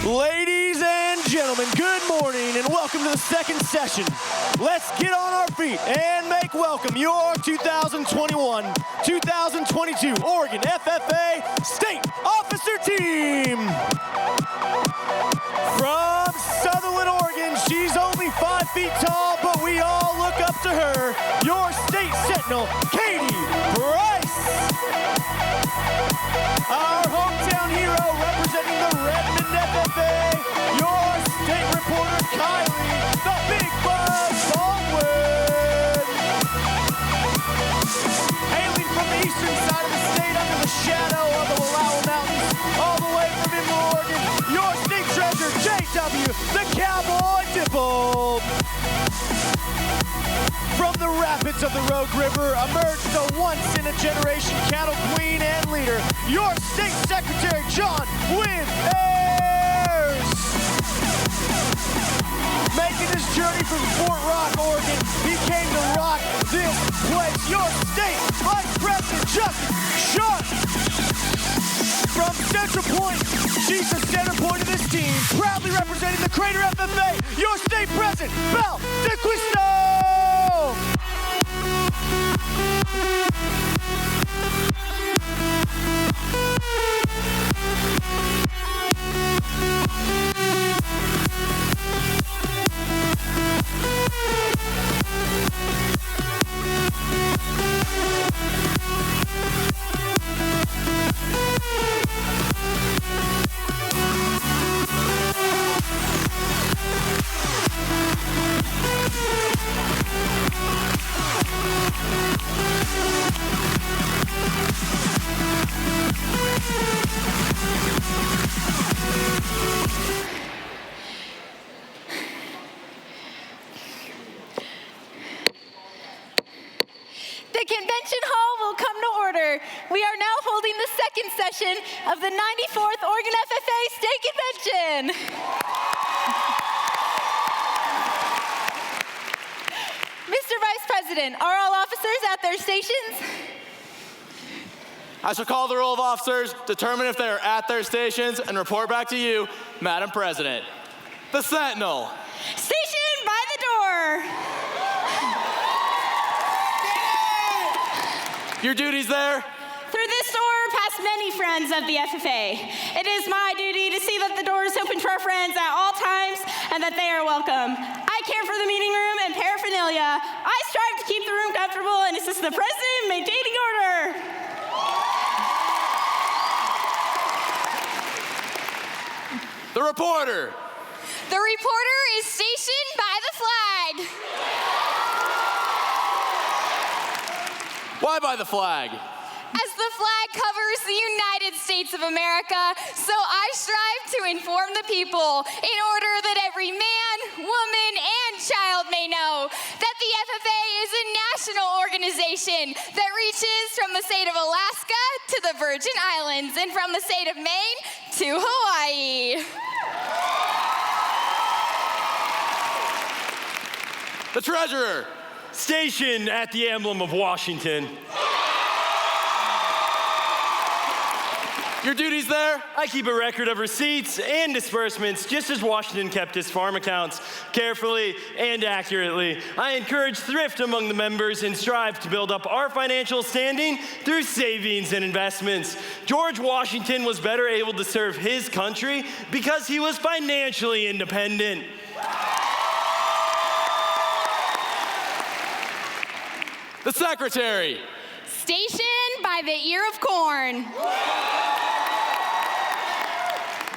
Ladies and gentlemen, good morning and welcome to the second session. Let's get on our feet and make welcome your 2021-2022 Oregon FFA State Officer Team. From Sutherland, Oregon, she's only 5 feet tall, but we all look up to her. Your state sentinel, Katie Price. Our hometown hero representing the Redmond FFA, your state reporter, Kylie, the Big Buzz Baldwin. Hailing from the eastern side of the state under the shadow of the Wallowa Mountains, all the way from Inwood, Oregon, your state treasure, JW, the Cowboy Dipple. From the rapids of the Rogue River emerged the once-in-a-generation cattle queen and leader, your state secretary, John Wynn Ayers. Making his journey from Fort Rock, Oregon, he came to rock this place, your state vice president, Justin Sharp. From Central Point, she's the center point of this team, proudly representing the Crater FFA, your state president, Belle DeQuisto. The convention hall will come to order. We are now holding the second session of the 94th Oregon FFA State Convention. Mr. Vice President, are all officers at their stations? I shall call the roll of officers, determine if they are at their stations, and report back to you, Madam President. The Sentinel. Station by the door. Your duties there? Through this door pass many friends of the FFA. It is my duty to see that the door is open for our friends at all times and that they are welcome. I care for the meeting room and paraphernalia. I strive to keep the room comfortable and assist the president in maintaining order. The reporter. The reporter is stationed by the flag. Why by the flag? As the flag covers the United States of America, so I strive to inform the people in order that every man, woman, and child may know that the FFA is a national organization that reaches from the state of Alaska to the Virgin Islands and from the state of Maine to Hawaii. The treasurer. Stationed at the emblem of Washington. Your duties there? I keep a record of receipts and disbursements, just as Washington kept his farm accounts, carefully and accurately. I encourage thrift among the members and strive to build up our financial standing through savings and investments. George Washington was better able to serve his country because he was financially independent. The secretary. Stationed by the ear of corn.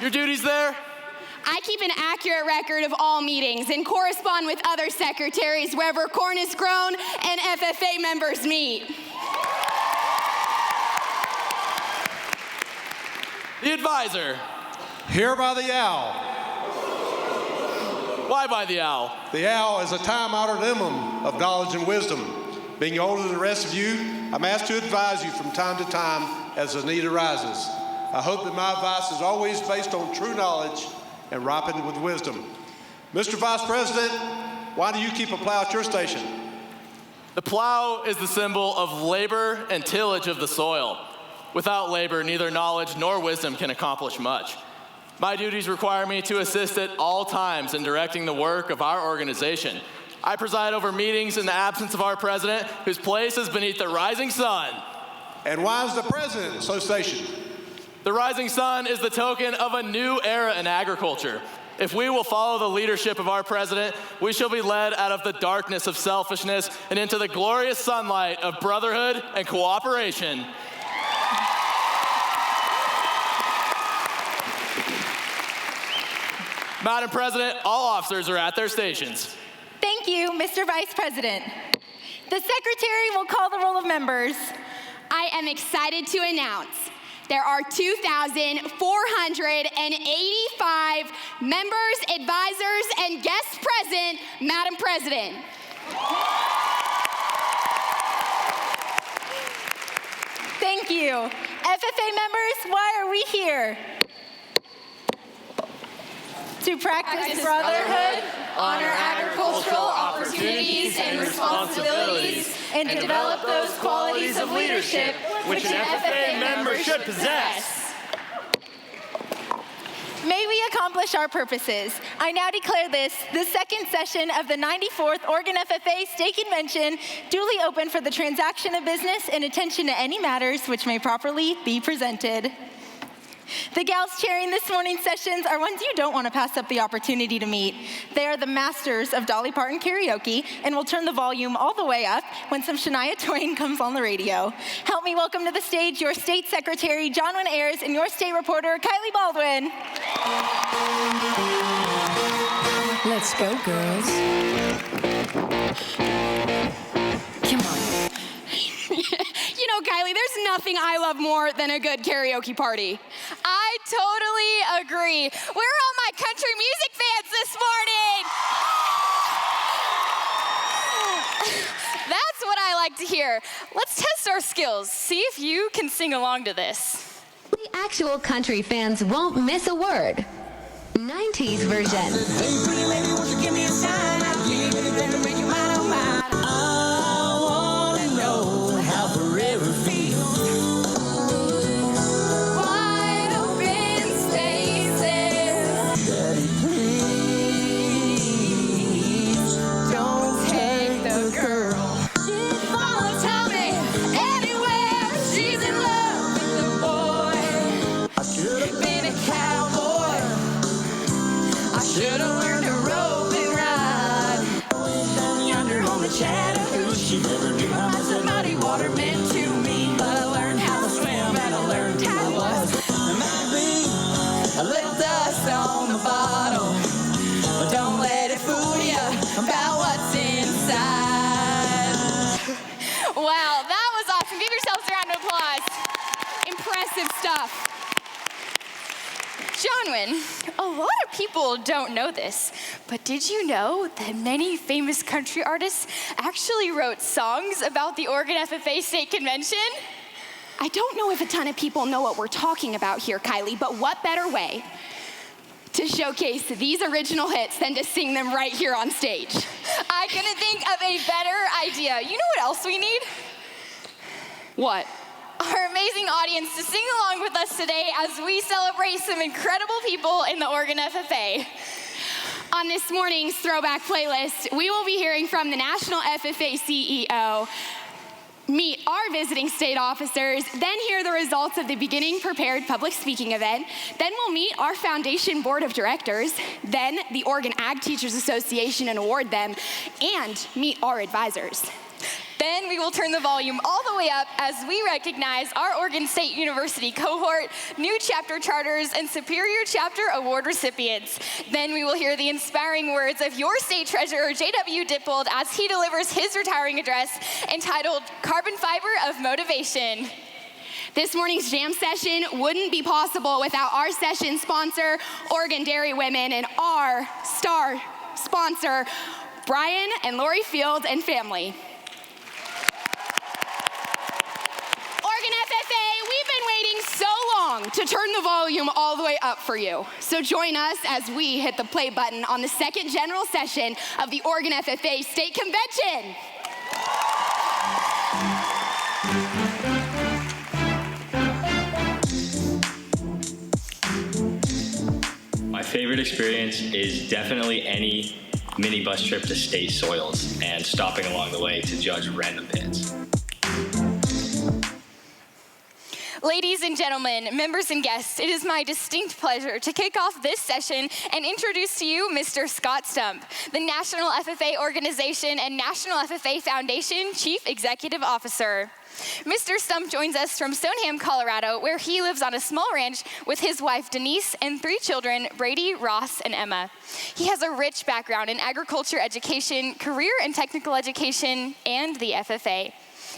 Your duties there? I keep an accurate record of all meetings and correspond with other secretaries wherever corn is grown and FFA members meet. The advisor. Here by the owl. Why by the owl? The owl is a time-honored emblem of knowledge and wisdom. Being older than the rest of you, I'm asked to advise you from time to time as the need arises. I hope that my advice is always based on true knowledge and ripened with wisdom. Mr. Vice President, why do you keep a plow at your station? The plow is the symbol of labor and tillage of the soil. Without labor, neither knowledge nor wisdom can accomplish much. My duties require me to assist at all times in directing the work of our organization. I preside over meetings in the absence of our president, whose place is beneath the rising sun. And why is the president so station? The rising sun is the token of a new era in agriculture. If we will follow the leadership of our president, we shall be led out of the darkness of selfishness and into the glorious sunlight of brotherhood and cooperation. Madam President, all officers are at their stations. Thank you, Mr. Vice President. The Secretary will call the roll of members. I am excited to announce there are 2,485 members, advisors, and guests present, Madam President. Thank you. FFA members, why are we here? To practice brotherhood, honor agricultural opportunities and responsibilities, and develop those qualities of leadership which an FFA member should possess. May we accomplish our purposes. I now declare this, the second session of the 94th Oregon FFA State Convention, duly open for the transaction of business and attention to any matters which may properly be presented. The gals chairing this morning's sessions are ones you don't want to pass up the opportunity to meet. They are the masters of Dolly Parton karaoke and will turn the volume all the way up when some Shania Twain comes on the radio. Help me welcome to the stage your State Secretary, Jonwin Ayers, and your State Reporter, Kylie Baldwin. Let's go, girls. Come on. You know, Kylie, there's nothing I love more than a good karaoke party. I totally agree. Where are all my country music fans this morning? That's what I like to hear. Let's test our skills. See if you can sing along to this. The actual country fans won't miss a word. 90s version. Hey, pretty lady, won't you give me a sign? I'll give you anything to make you mine, oh mine. I wanna know how forever feels. Wide open spaces. Daddy, please don't take the girl. Follow Tommy anywhere. She's in love with the boy. I should have been a cowboy. I should have learned to rope and ride. Down yonder on the Chattahoochee, she never knew how much that muddy water meant to me. But I learned how to swim and I learned how it was. There might be a little dust on the bottle, but don't let it fool you about what's inside. Wow, that was awesome. Give yourselves a round of applause. Impressive stuff. Jonwin, a lot of people don't know this, but did you know that many famous country artists actually wrote songs about the Oregon FFA State Convention? I don't know if a ton of people know what we're talking about here, Kylie, but what better way to showcase these original hits than to sing them right here on stage? I couldn't think of a better idea. You know what else we need? What? Our amazing audience to sing along with us today as we celebrate some incredible people in the Oregon FFA. On this morning's throwback playlist, we will be hearing from the National FFA CEO, meet our visiting state officers, then hear the results of the beginning prepared public speaking event, then we'll meet our foundation board of directors, then the Oregon Ag Teachers Association and award them, and meet our advisors. Then we will turn the volume all the way up as we recognize our Oregon State University cohort, new chapter charters, and Superior Chapter Award recipients. Then we will hear the inspiring words of your state treasurer, J.W. Dippold, as he delivers his retiring address entitled Carbon Fiber of Motivation. This morning's jam session wouldn't be possible without our session sponsor, Oregon Dairy Women, and our star sponsor, Brian and Lori Field and family. Oregon FFA, we've been waiting so long to turn the volume all the way up for you. So join us as we hit the play button on the second general session of the Oregon FFA State Convention. My favorite experience is definitely any mini bus trip to state soils and stopping along the way to judge random pits. Ladies and gentlemen, members and guests, it is my distinct pleasure to kick off this session and introduce to you Mr. Scott Stump, the National FFA Organization and National FFA Foundation Chief Executive Officer. Mr. Stump joins us from Stoneham, Colorado, where he lives on a small ranch with his wife Denise and 3 children, Brady, Ross, and Emma. He has a rich background in agriculture education, career and technical education, and the FFA.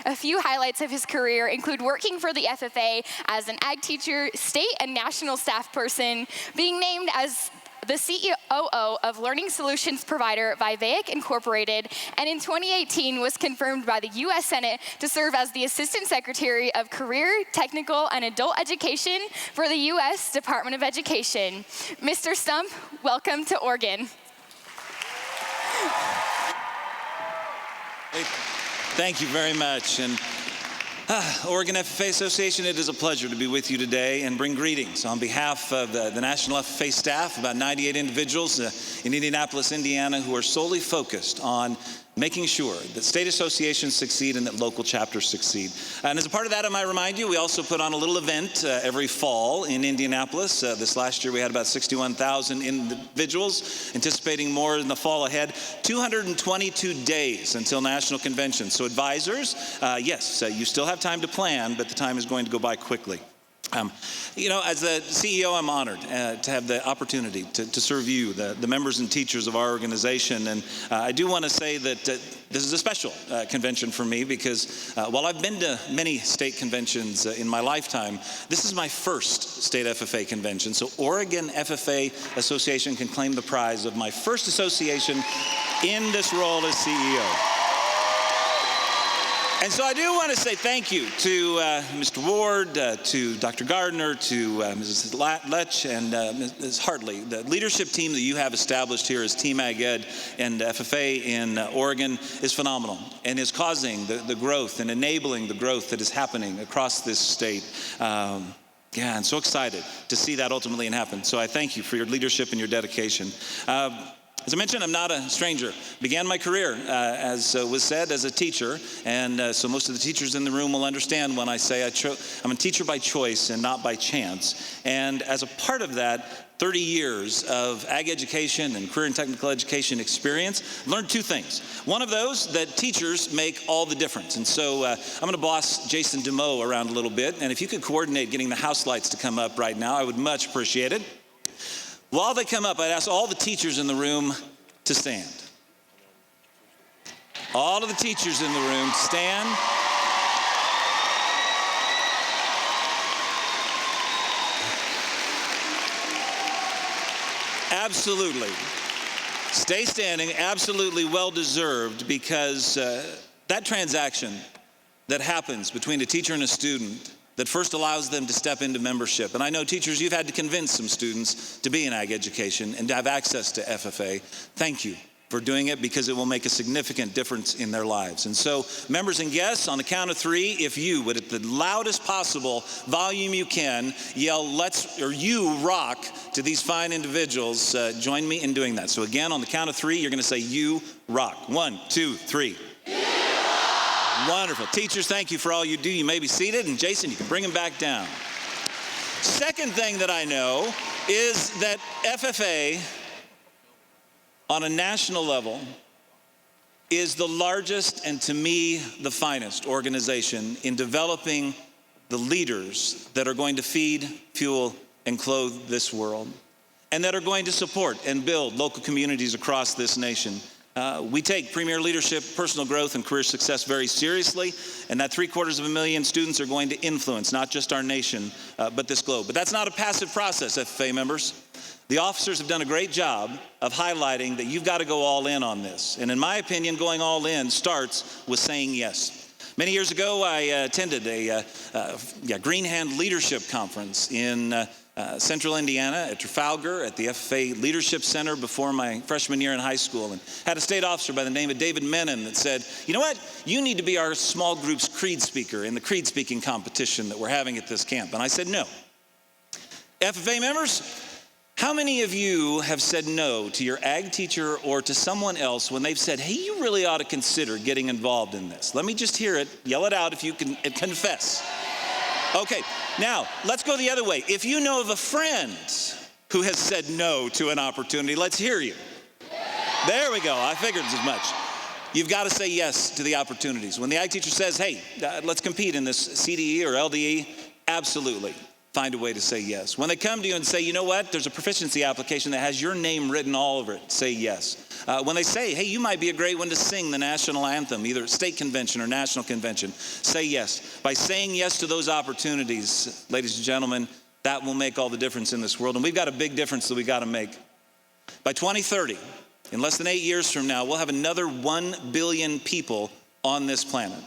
A few highlights of his career include working for the FFA as an ag teacher, state and national staff person, being named as the COO of learning solutions provider Vivaic Incorporated, and in 2018 was confirmed by the U.S. Senate to serve as the Assistant Secretary of Career, Technical, and Adult Education for the U.S. Department of Education. Mr. Stump, welcome to Oregon. Thank you very much. And Oregon FFA Association, it is a pleasure to be with you today and bring greetings on behalf of the National FFA staff, about 98 individuals in Indianapolis, Indiana, who are solely focused on making sure that state associations succeed and that local chapters succeed. And as a part of that, I might remind you, we also put on a little event every fall in Indianapolis. This last year we had about 61,000 individuals, anticipating more in the fall ahead. 222 days until National Convention. So advisors, yes, you still have time to plan, but the time is going to go by quickly. As the CEO, I'm honored to have the opportunity to serve you, the members and teachers of our organization. And I do want to say that this is a special convention for me because while I've been to many state conventions in my lifetime, this is my first state FFA convention. So Oregon FFA Association can claim the prize of my first association in this role as CEO. And so I do want to say thank you to Mr. Ward, to Dr. Gardner, to Mrs. Lech, and Ms. Hartley. The leadership team that you have established here as Team Ag Ed and FFA in Oregon is phenomenal and is causing the growth and enabling the growth that is happening across this state. I'm so excited to see that ultimately happen. So I thank you for your leadership and your dedication. As I mentioned, I'm not a stranger. Began my career, as was said, as a teacher, and so most of the teachers in the room will understand when I say I'm a teacher by choice and not by chance. And as a part of that, 30 years of ag education and career and technical education experience, learned 2 things. One of those, that teachers make all the difference. And so I'm going to boss Jason DeMoe around a little bit, and if you could coordinate getting the house lights to come up right now, I would much appreciate it. While they come up, I'd ask all the teachers in the room to stand. All of the teachers in the room, stand. Absolutely. Stay standing, absolutely well-deserved, because that transaction that happens between a teacher and a student that first allows them to step into membership. And I know teachers, you've had to convince some students to be in ag education and to have access to FFA. Thank you for doing it, because it will make a significant difference in their lives. And so, members and guests, on the count of 3, if you would, at the loudest possible volume you can, yell "You rock" to these fine individuals, join me in doing that. So again, on the count of 3, you're gonna say "You rock." 1, 2, 3. Wonderful. Teachers, thank you for all you do. You may be seated, and Jason, you can bring them back down. Second thing that I know is that FFA, on a national level, is the largest and, to me, the finest organization in developing the leaders that are going to feed, fuel, and clothe this world, and that are going to support and build local communities across this nation. We take premier leadership, personal growth, and career success very seriously, and that 750,000 students are going to influence not just our nation, but this globe. But that's not a passive process, FFA members. The officers have done a great job of highlighting that you've got to go all in on this. And in my opinion, going all in starts with saying yes. Many years ago, I attended a Green Hand Leadership Conference in Central Indiana at Trafalgar at the FFA Leadership Center before my freshman year in high school, and had a state officer by the name of David Menon that said, "You know what? You need to be our small group's creed speaker in the creed speaking competition that we're having at this camp." And I said, "No. FFA members, How many of you have said no to your ag teacher or to someone else when they've said, hey, you really ought to consider getting involved in this? Let me just hear it. Yell it out if you can confess. Okay, now let's go the other way. If you know of a friend who has said no to an opportunity, let's hear you. There we go. I figured as much. You've got to say yes to the opportunities. When the ag teacher says, hey, let's compete in this CDE or LDE, absolutely. Find a way to say yes. When they come to you and say, you know what, there's a proficiency application that has your name written all over it, say yes. When they say, hey, you might be a great one to sing the national anthem, either state convention or national convention, say yes. By saying yes to those opportunities, ladies and gentlemen, that will make all the difference in this world. And we've got a big difference that we've got to make. By 2030, in less than 8 years from now, we'll have another 1 billion people on this planet.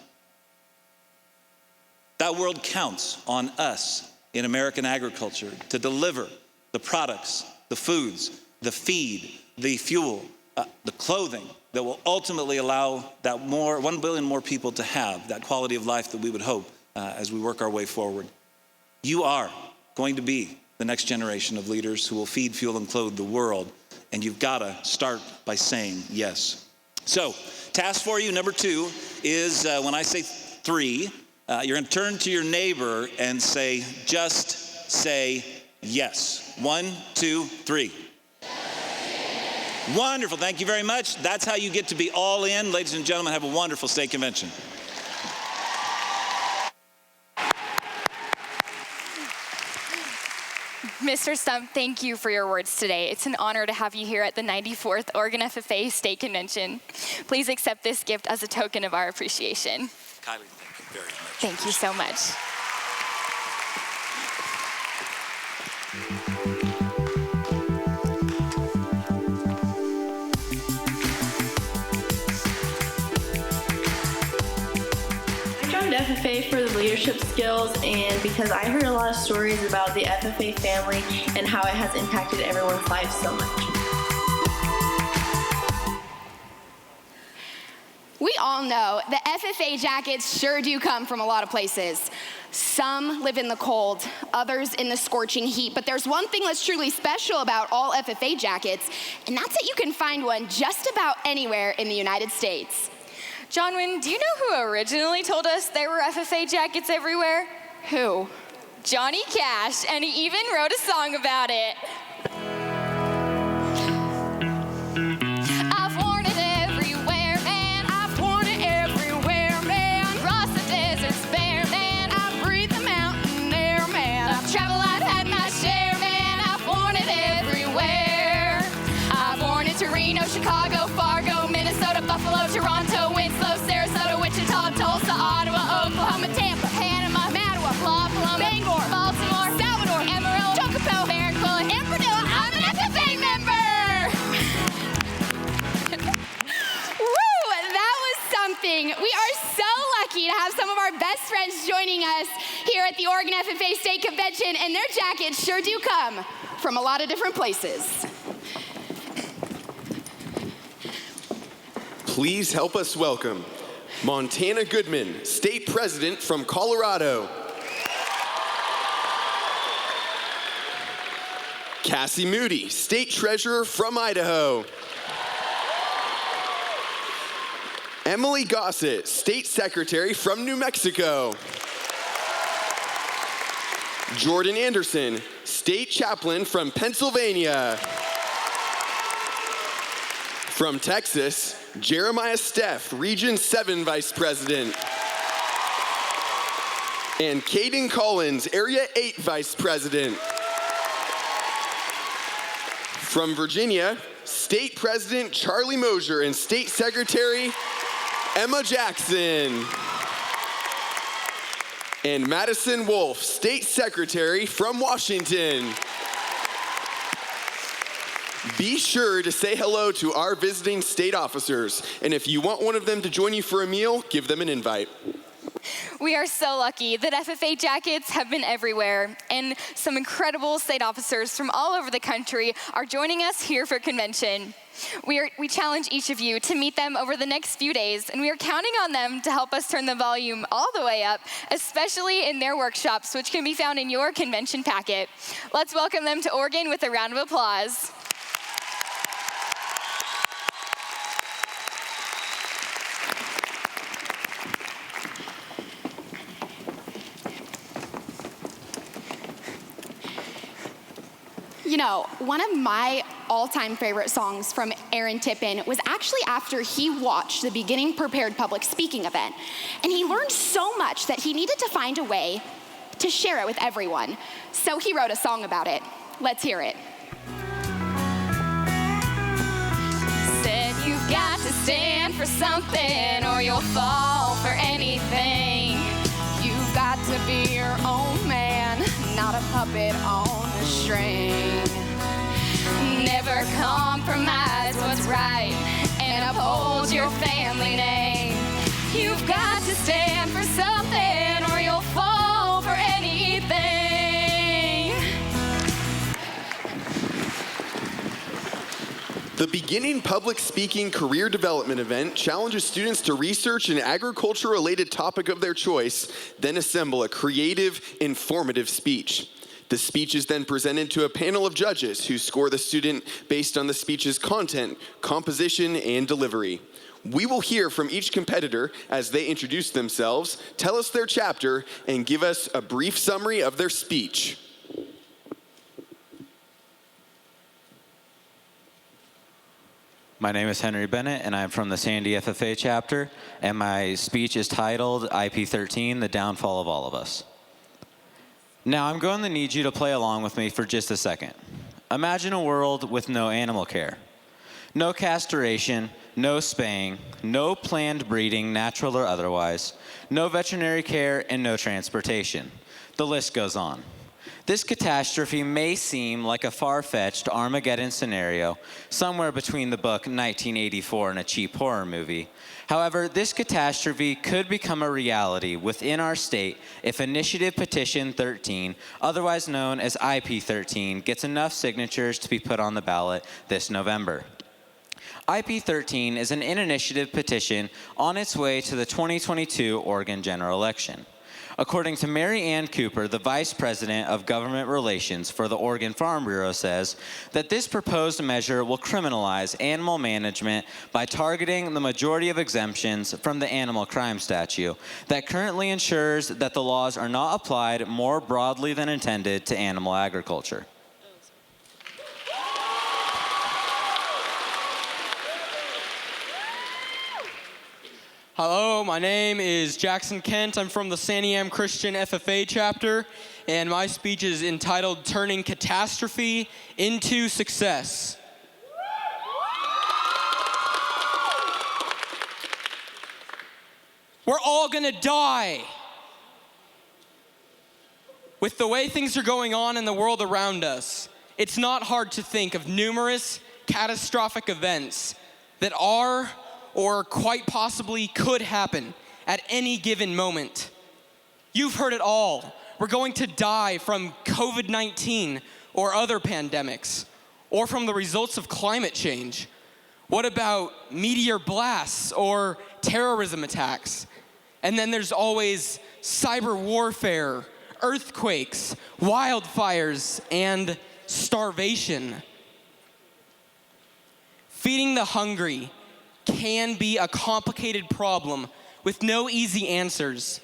That world counts on us in American agriculture to deliver the products, the foods, the feed, the fuel, the clothing that will ultimately allow that 1 billion more people to have that quality of life that we would hope as we work our way forward. You are going to be the next generation of leaders who will feed, fuel, and clothe the world, and you've got to start by saying yes. So, task for you, number 2, is when I say 3, you're going to turn to your neighbor and say, just say yes. 1, 2, 3. Wonderful. Thank you very much. That's how you get to be all in. Ladies and gentlemen, have a wonderful state convention. Mr. Stump, thank you for your words today. It's an honor to have you here at the 94th Oregon FFA State Convention. Please accept this gift as a token of our appreciation. Kylie, thank you very much. Thank you so much. I joined FFA for the leadership skills and because I heard a lot of stories about the FFA family and how it has impacted everyone's life so much. We all know the FFA jackets sure do come from a lot of places. Some live in the cold, others in the scorching heat, but there's one thing that's truly special about all FFA jackets, and that's that you can find one just about anywhere in the United States. Johnwyn, do you know who originally told us there were FFA jackets everywhere? Who? Johnny Cash, and he even wrote a song about it. I've worn it everywhere, man. I've worn it everywhere, man. Across the deserts bare, man. I've breathed the mountain air, man. I've traveled, I've had my share, man. I've worn it everywhere. I've worn it to Reno, Chicago, Fargo, Minnesota, Buffalo, Toronto, Winslow, Sarasota, Wichita, Tulsa, Ottawa, Oklahoma, Tampa, Panama, Mattawa, Plum, Bangor, Baltimore, Salvador, Amarillo, Tocopel, Barranquilla, and Padilla. I'm an FFA member! Woo! That was something. We are so lucky to have some of our best friends joining us here at the Oregon FFA State Convention, and their jackets sure do come from a lot of different places. Please help us welcome Montana Goodman, State President from Colorado. Cassie Moody, State Treasurer from Idaho. Emily Gossett, State Secretary from New Mexico. Jordan Anderson, State Chaplain from Pennsylvania. From Texas, Jeremiah Steff, Region 7 Vice President. And Caden Collins, Area 8 Vice President. From Virginia, State President Charlie Mosier and State Secretary Emma Jackson. And Madison Wolf, State Secretary from Washington. Be sure to say hello to our visiting state officers, and if you want one of them to join you for a meal, give them an invite. We are so lucky that FFA jackets have been everywhere, and some incredible state officers from all over the country are joining us here for convention. We challenge each of you to meet them over the next few days, and we are counting on them to help us turn the volume all the way up, especially in their workshops, which can be found in your convention packet. Let's welcome them to Oregon with a round of applause. You know, one of my all-time favorite songs from Aaron Tippin was actually after he watched the Beginning Prepared public speaking event. And he learned so much that he needed to find a way to share it with everyone. So he wrote a song about it. Let's hear it. Said you've got to stand for something or you'll fall for anything. You've got to be your own man, not a puppet on a string. Never compromise what's right and uphold your family name. You've got to stand for something or you'll fall for anything. The Beginning Public Speaking Career Development event challenges students to research an agriculture-related topic of their choice, then assemble a creative, informative speech. The speech is then presented to a panel of judges who score the student based on the speech's content, composition, and delivery. We will hear from each competitor as they introduce themselves, tell us their chapter, and give us a brief summary of their speech. My name is Henry Bennett, and I'm from the Sandy FFA chapter, and my speech is titled IP13, The Downfall of All of Us. Now, I'm going to need you to play along with me for just a second. Imagine a world with no animal care. No castration, no spaying, no planned breeding, natural or otherwise, no veterinary care, and no transportation. The list goes on. This catastrophe may seem like a far-fetched Armageddon scenario, somewhere between the book 1984 and a cheap horror movie. However, this catastrophe could become a reality within our state if Initiative Petition 13, otherwise known as IP13, gets enough signatures to be put on the ballot this November. IP13 is an in-initiative petition on its way to the 2022 Oregon general election. According to Mary Ann Cooper, the Vice President of Government Relations for the Oregon Farm Bureau, says that this proposed measure will criminalize animal management by targeting the majority of exemptions from the animal crime statute that currently ensures that the laws are not applied more broadly than intended to animal agriculture. Hello, my name is Jackson Kent. I'm from the Santiam Christian FFA chapter, and my speech is entitled Turning Catastrophe into Success. We're all gonna die. With the way things are going on in the world around us, it's not hard to think of numerous catastrophic events that are or quite possibly could happen at any given moment. You've heard it all. We're going to die from COVID-19 or other pandemics, or from the results of climate change. What about meteor blasts or terrorism attacks? And then there's always cyber warfare, earthquakes, wildfires, and starvation. Feeding the hungry can be a complicated problem with no easy answers.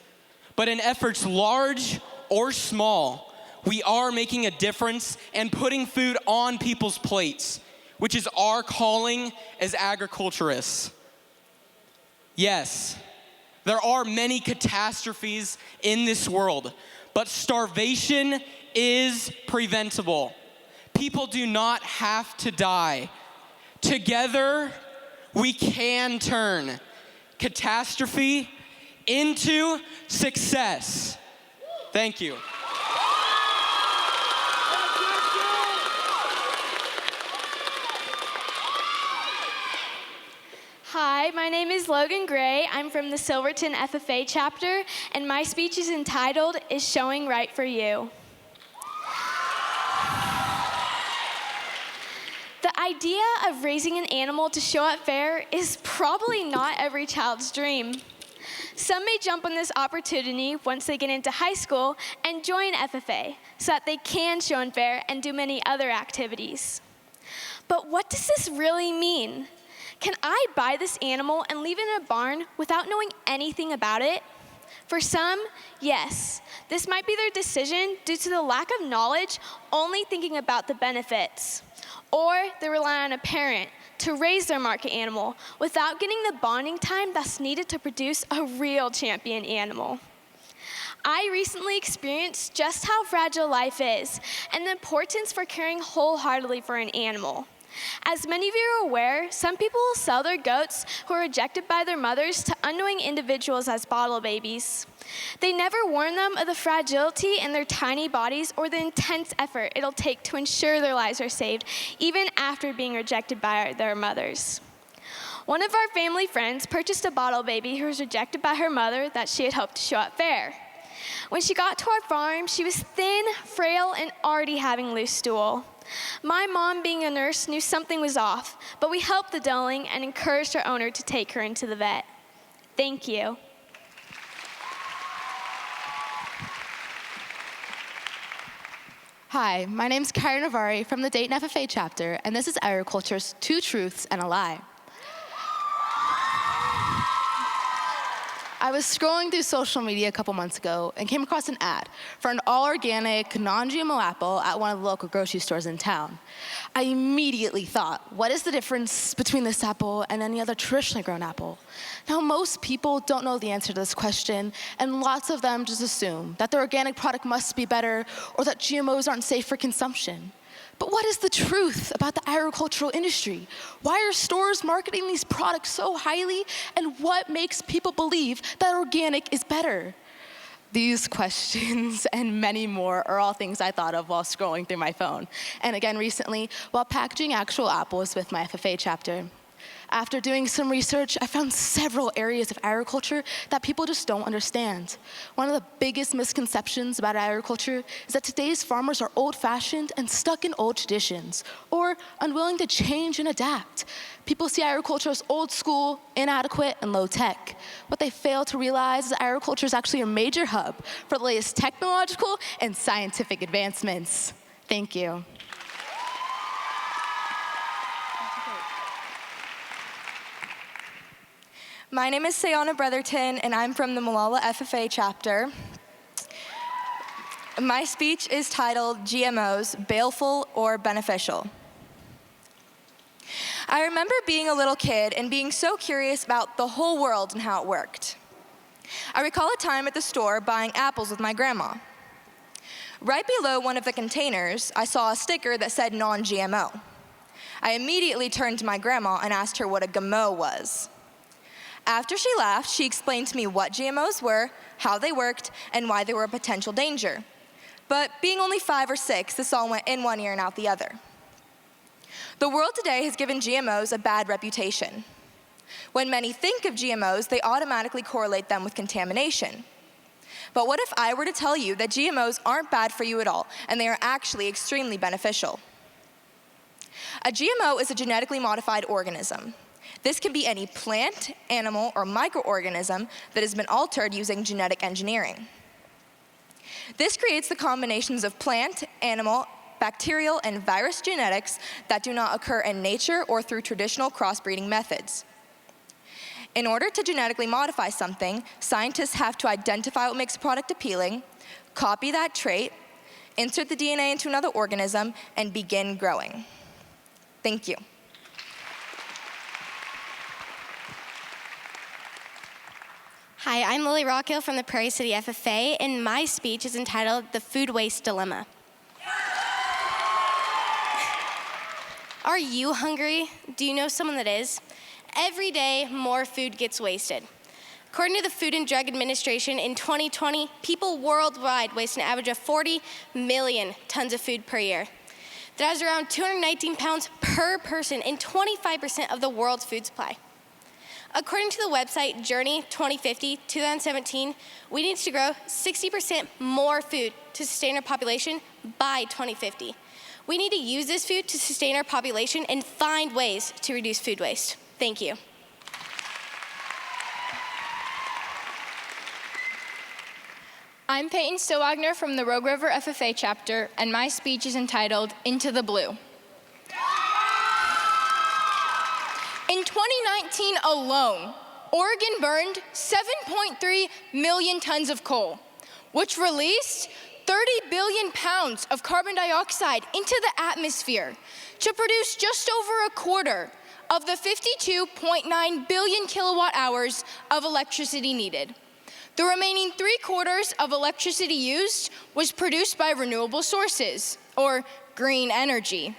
But in efforts large or small, we are making a difference and putting food on people's plates, which is our calling as agriculturists. Yes, there are many catastrophes in this world, but starvation is preventable. People do not have to die. Together, we can turn catastrophe into success. Thank you. Hi, my name is Logan Gray. I'm from the Silverton FFA chapter, and my speech is entitled, Is Showing Right for You? The idea of raising an animal to show at fair is probably not every child's dream. Some may jump on this opportunity once they get into high school and join FFA so that they can show and fair and do many other activities. But what does this really mean? Can I buy this animal and leave it in a barn without knowing anything about it? For some, yes. This might be their decision due to the lack of knowledge, only thinking about the benefits. Or they rely on a parent to raise their market animal without getting the bonding time that's needed to produce a real champion animal. I recently experienced just how fragile life is and the importance for caring wholeheartedly for an animal. As many of you are aware, some people will sell their goats who are rejected by their mothers to unknowing individuals as bottle babies. They never warn them of the fragility in their tiny bodies or the intense effort it'll take to ensure their lives are saved, even after being rejected by their mothers. One of our family friends purchased a bottle baby who was rejected by her mother that she had hoped to show at fair. When she got to our farm, she was thin, frail, and already having loose stool. My mom, being a nurse, knew something was off, but we helped the dulling and encouraged her owner to take her into the vet. Thank you. Hi, my name's Karen Navari from the Dayton FFA chapter, and this is Agriculture's Two Truths and a Lie. I was scrolling through social media a couple months ago and came across an ad for an all-organic, non-GMO apple at one of the local grocery stores in town. I immediately thought, what is the difference between this apple and any other traditionally grown apple? Now, most people don't know the answer to this question, and lots of them just assume that their organic product must be better or that GMOs aren't safe for consumption. But what is the truth about the agricultural industry? Why are stores marketing these products so highly? And what makes people believe that organic is better? These questions and many more are all things I thought of while scrolling through my phone. And again, recently, while packaging actual apples with my FFA chapter. After doing some research, I found several areas of agriculture that people just don't understand. One of the biggest misconceptions about agriculture is that today's farmers are old-fashioned and stuck in old traditions, or unwilling to change and adapt. People see agriculture as old school, inadequate, and low-tech. What they fail to realize is that agriculture is actually a major hub for the latest technological and scientific advancements. Thank you. My name is Sayana Brotherton, and I'm from the Malala FFA chapter. My speech is titled, GMOs, Baleful or Beneficial? I remember being a little kid and being so curious about the whole world and how it worked. I recall a time at the store buying apples with my grandma. Right below one of the containers, I saw a sticker that said non-GMO. I immediately turned to my grandma and asked her what a GMO was. After she laughed, she explained to me what GMOs were, how they worked, and why they were a potential danger. But being only 5 or 6, this all went in one ear and out the other. The world today has given GMOs a bad reputation. When many think of GMOs, they automatically correlate them with contamination. But what if I were to tell you that GMOs aren't bad for you at all, and they are actually extremely beneficial? A GMO is a genetically modified organism. This can be any plant, animal, or microorganism that has been altered using genetic engineering. This creates the combinations of plant, animal, bacterial, and virus genetics that do not occur in nature or through traditional crossbreeding methods. In order to genetically modify something, scientists have to identify what makes a product appealing, copy that trait, insert the DNA into another organism, and begin growing. Thank you. Hi, I'm Lily Rockhill from the Prairie City FFA, and my speech is entitled The Food Waste Dilemma. Are you hungry? Do you know someone that is? Every day, more food gets wasted. According to the Food and Drug Administration, in 2020, people worldwide waste an average of 40 million tons of food per year. That is around 219 pounds per person and 25% of the world's food supply. According to the website Journey 2050-2017, we need to grow 60% more food to sustain our population by 2050. We need to use this food to sustain our population and find ways to reduce food waste. Thank you. I'm Peyton Stowagner from the Rogue River FFA chapter, and my speech is entitled Into the Blue. In 2019 alone, Oregon burned 7.3 million tons of coal, which released 30 billion pounds of carbon dioxide into the atmosphere to produce just over a quarter of the 52.9 billion kilowatt hours of electricity needed. The remaining 3/4 of electricity used was produced by renewable sources, or green energy.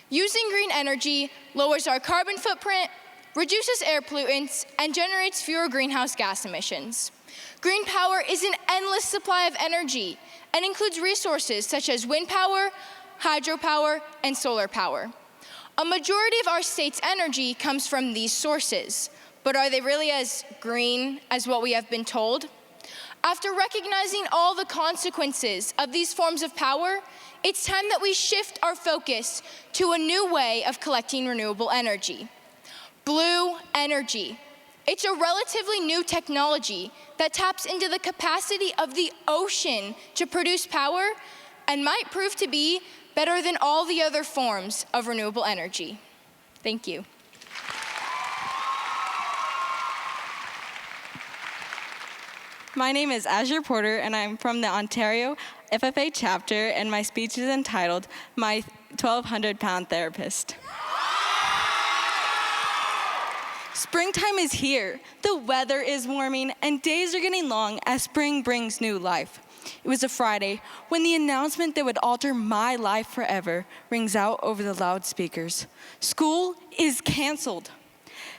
Using green energy lowers our carbon footprint, reduces air pollutants, and generates fewer greenhouse gas emissions. Green power is an endless supply of energy and includes resources such as wind power, hydropower, and solar power. A majority of our state's energy comes from these sources, but are they really as green as what we have been told? After recognizing all the consequences of these forms of power, it's time that we shift our focus to a new way of collecting renewable energy. Blue energy. It's a relatively new technology that taps into the capacity of the ocean to produce power and might prove to be better than all the other forms of renewable energy. Thank you. My name is Azure Porter, and I'm from the Ontario FFA chapter, and my speech is entitled, My 1,200-Pound Therapist. Springtime is here. The weather is warming, and days are getting long as spring brings new life. It was a Friday when the announcement that would alter my life forever rings out over the loudspeakers. School is canceled.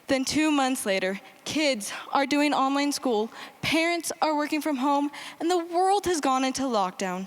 Then 2 months later, kids are doing online school, parents are working from home, and the world has gone into lockdown.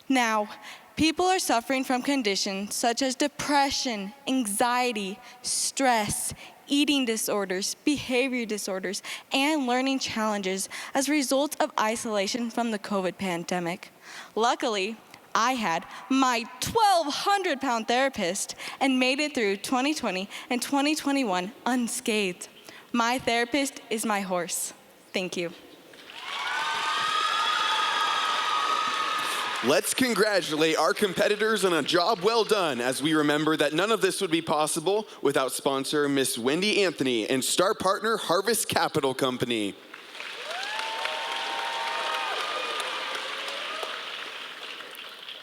Now, people are suffering from conditions such as depression, anxiety, stress, eating disorders, behavior disorders, and learning challenges as a result of isolation from the COVID pandemic. Luckily, I had my 1,200-pound therapist and made it through 2020 and 2021 unscathed. My therapist is my horse. Thank you. Let's congratulate our competitors on a job well done, as we remember that none of this would be possible without sponsor Miss Wendy Anthony and star partner Harvest Capital Company.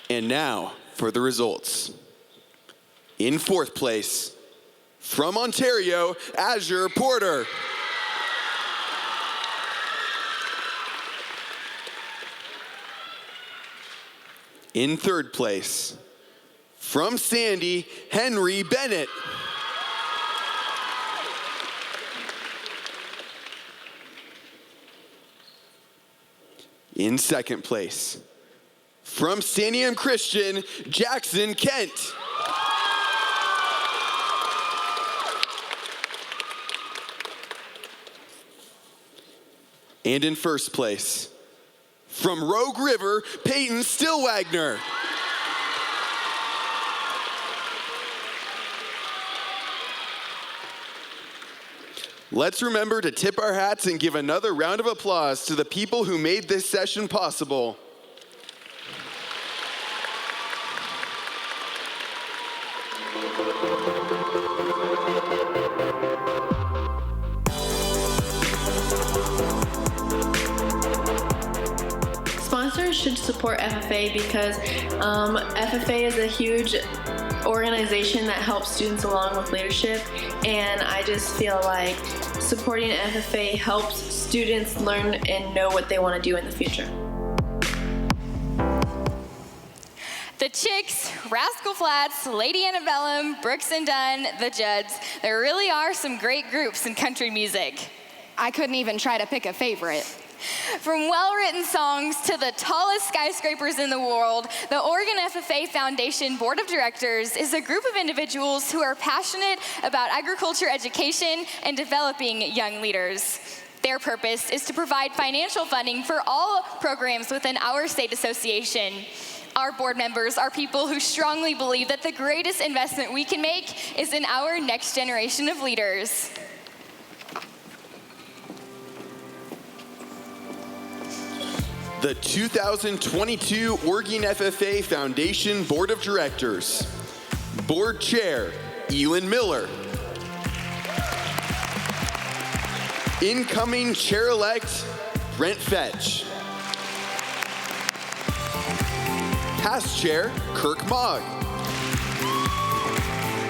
And now for the results. In 4th place, from Ontario, Azure Porter. In 3rd place, from Sandy, Henry Bennett. In 2nd place, from Sandiam Christian, Jackson Kent. And in 1st place, from Rogue River, Peyton Stillwagner. Let's remember to tip our hats and give another round of applause to the people who made this session possible. Sponsors should support FFA because FFA is a huge organization that helps students along with leadership, and I just feel like supporting FFA helps students learn and know what they want to do in the future. The Chicks, Rascal Flatts, Lady Antebellum, Brooks and Dunn, the Judds. There really are some great groups in country music. I couldn't even try to pick a favorite. From well-written songs to the tallest skyscrapers in the world, the Oregon FFA Foundation Board of Directors is a group of individuals who are passionate about agriculture education and developing young leaders. Their purpose is to provide financial funding for all programs within our state association. Our board members are people who strongly believe that the greatest investment we can make is in our next generation of leaders. The 2022 Oregon FFA Foundation Board of Directors. Board Chair, Elin Miller. Incoming Chair-elect, Brent Fetch. Past Chair, Kirk Mogg.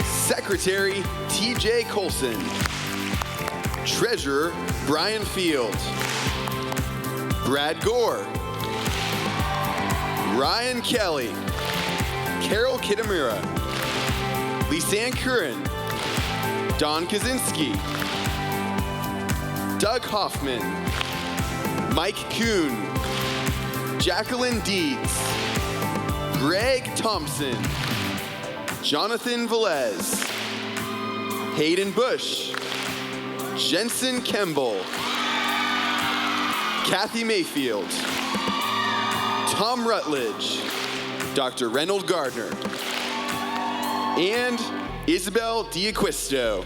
Secretary, TJ Colson. Treasurer, Brian Field. Brad Gore. Ryan Kelly. Carol Kitamura. Lisanne Curran. Don Kaczynski. Doug Hoffman. Mike Kuhn. Jacqueline Deeds. Greg Thompson. Jonathan Velez. Hayden Bush. Jensen Kemble. Kathy Mayfield. Tom Rutledge. Dr. Reynold Gardner. And Isabel D'Acquisto.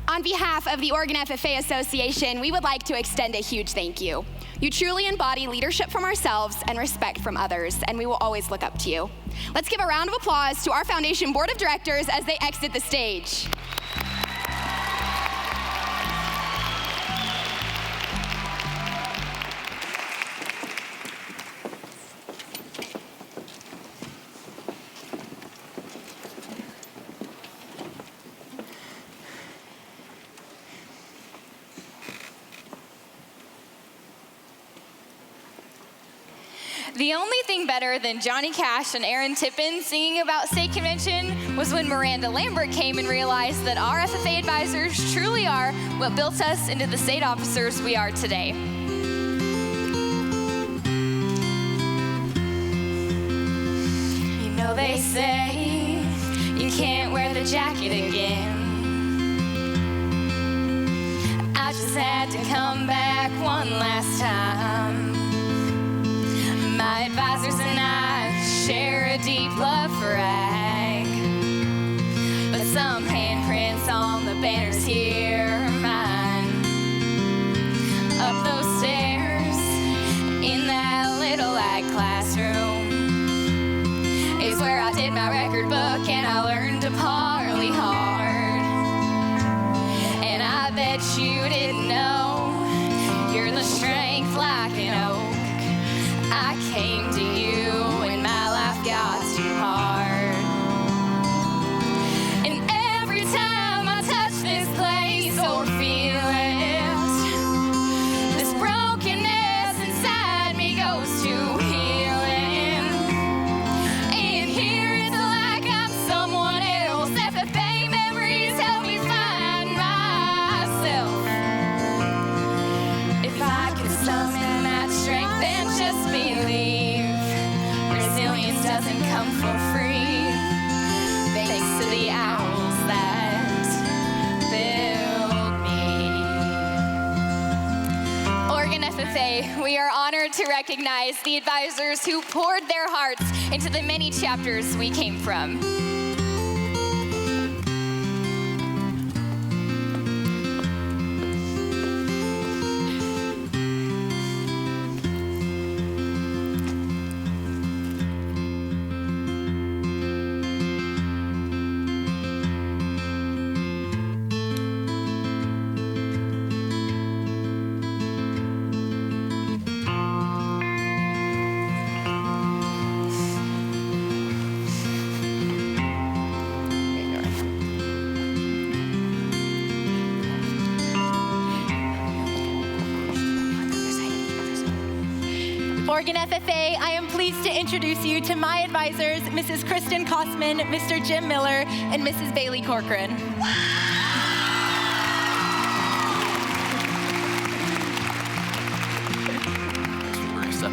On behalf of the Oregon FFA Association, we would like to extend a huge thank you. You truly embody leadership from ourselves and respect from others, and we will always look up to you. Let's give a round of applause to our Foundation Board of Directors as they exit the stage. The only thing better than Johnny Cash and Aaron Tippin singing about state convention was when Miranda Lambert came and realized that our FFA advisors truly are what built us into the state officers we are today. You know they say you can't wear the jacket again. I just had to come back one last time. My advisors and I share a deep love for ag, but some handprints on the banners here are mine. Up those stairs in that little ag classroom is where I did my record book and I learned to parley hard. And I bet you didn't know you're the strength like an oak. I came to you when my life got too hard. And every time I touch this place or feel it, this brokenness inside me goes to healing. And here it's like I'm someone else. FFA memories help me find myself. If I could summon that strength, then just believe resilience doesn't come for free. Thanks to the owls that built me. Oregon FFA, we are honored to recognize the advisors who poured their hearts into the many chapters we came from. Oregon FFA, I am pleased to introduce you to my advisors, Mrs. Kristen Kosman, Mr. Jim Miller, and Mrs. Bailey Corcoran.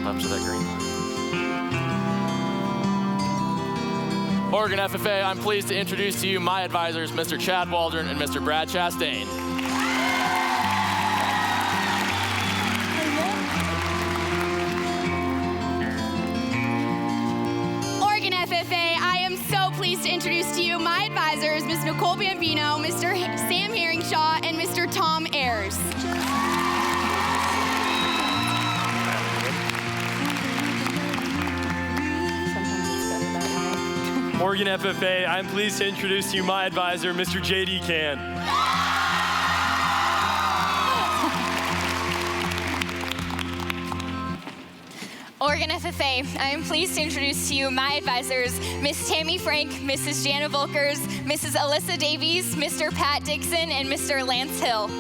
Up to that green. Oregon FFA, I'm pleased to introduce to you my advisors, Mr. Chad Waldron and Mr. Brad Chastain. Oregon FFA, I am so pleased to introduce to you my advisors, Ms. Nicole Bambino, Mr. Sam Herringshaw, and Mr. Tom Ayers. Oregon FFA, I'm pleased to introduce to you my advisor, Mr. J.D. Can. Oregon FFA, I am pleased to introduce to you my advisors, Miss Tammy Frank, Mrs. Jana Volkers, Mrs. Alyssa Davies, Mr. Pat Dixon, and Mr. Lance Hill.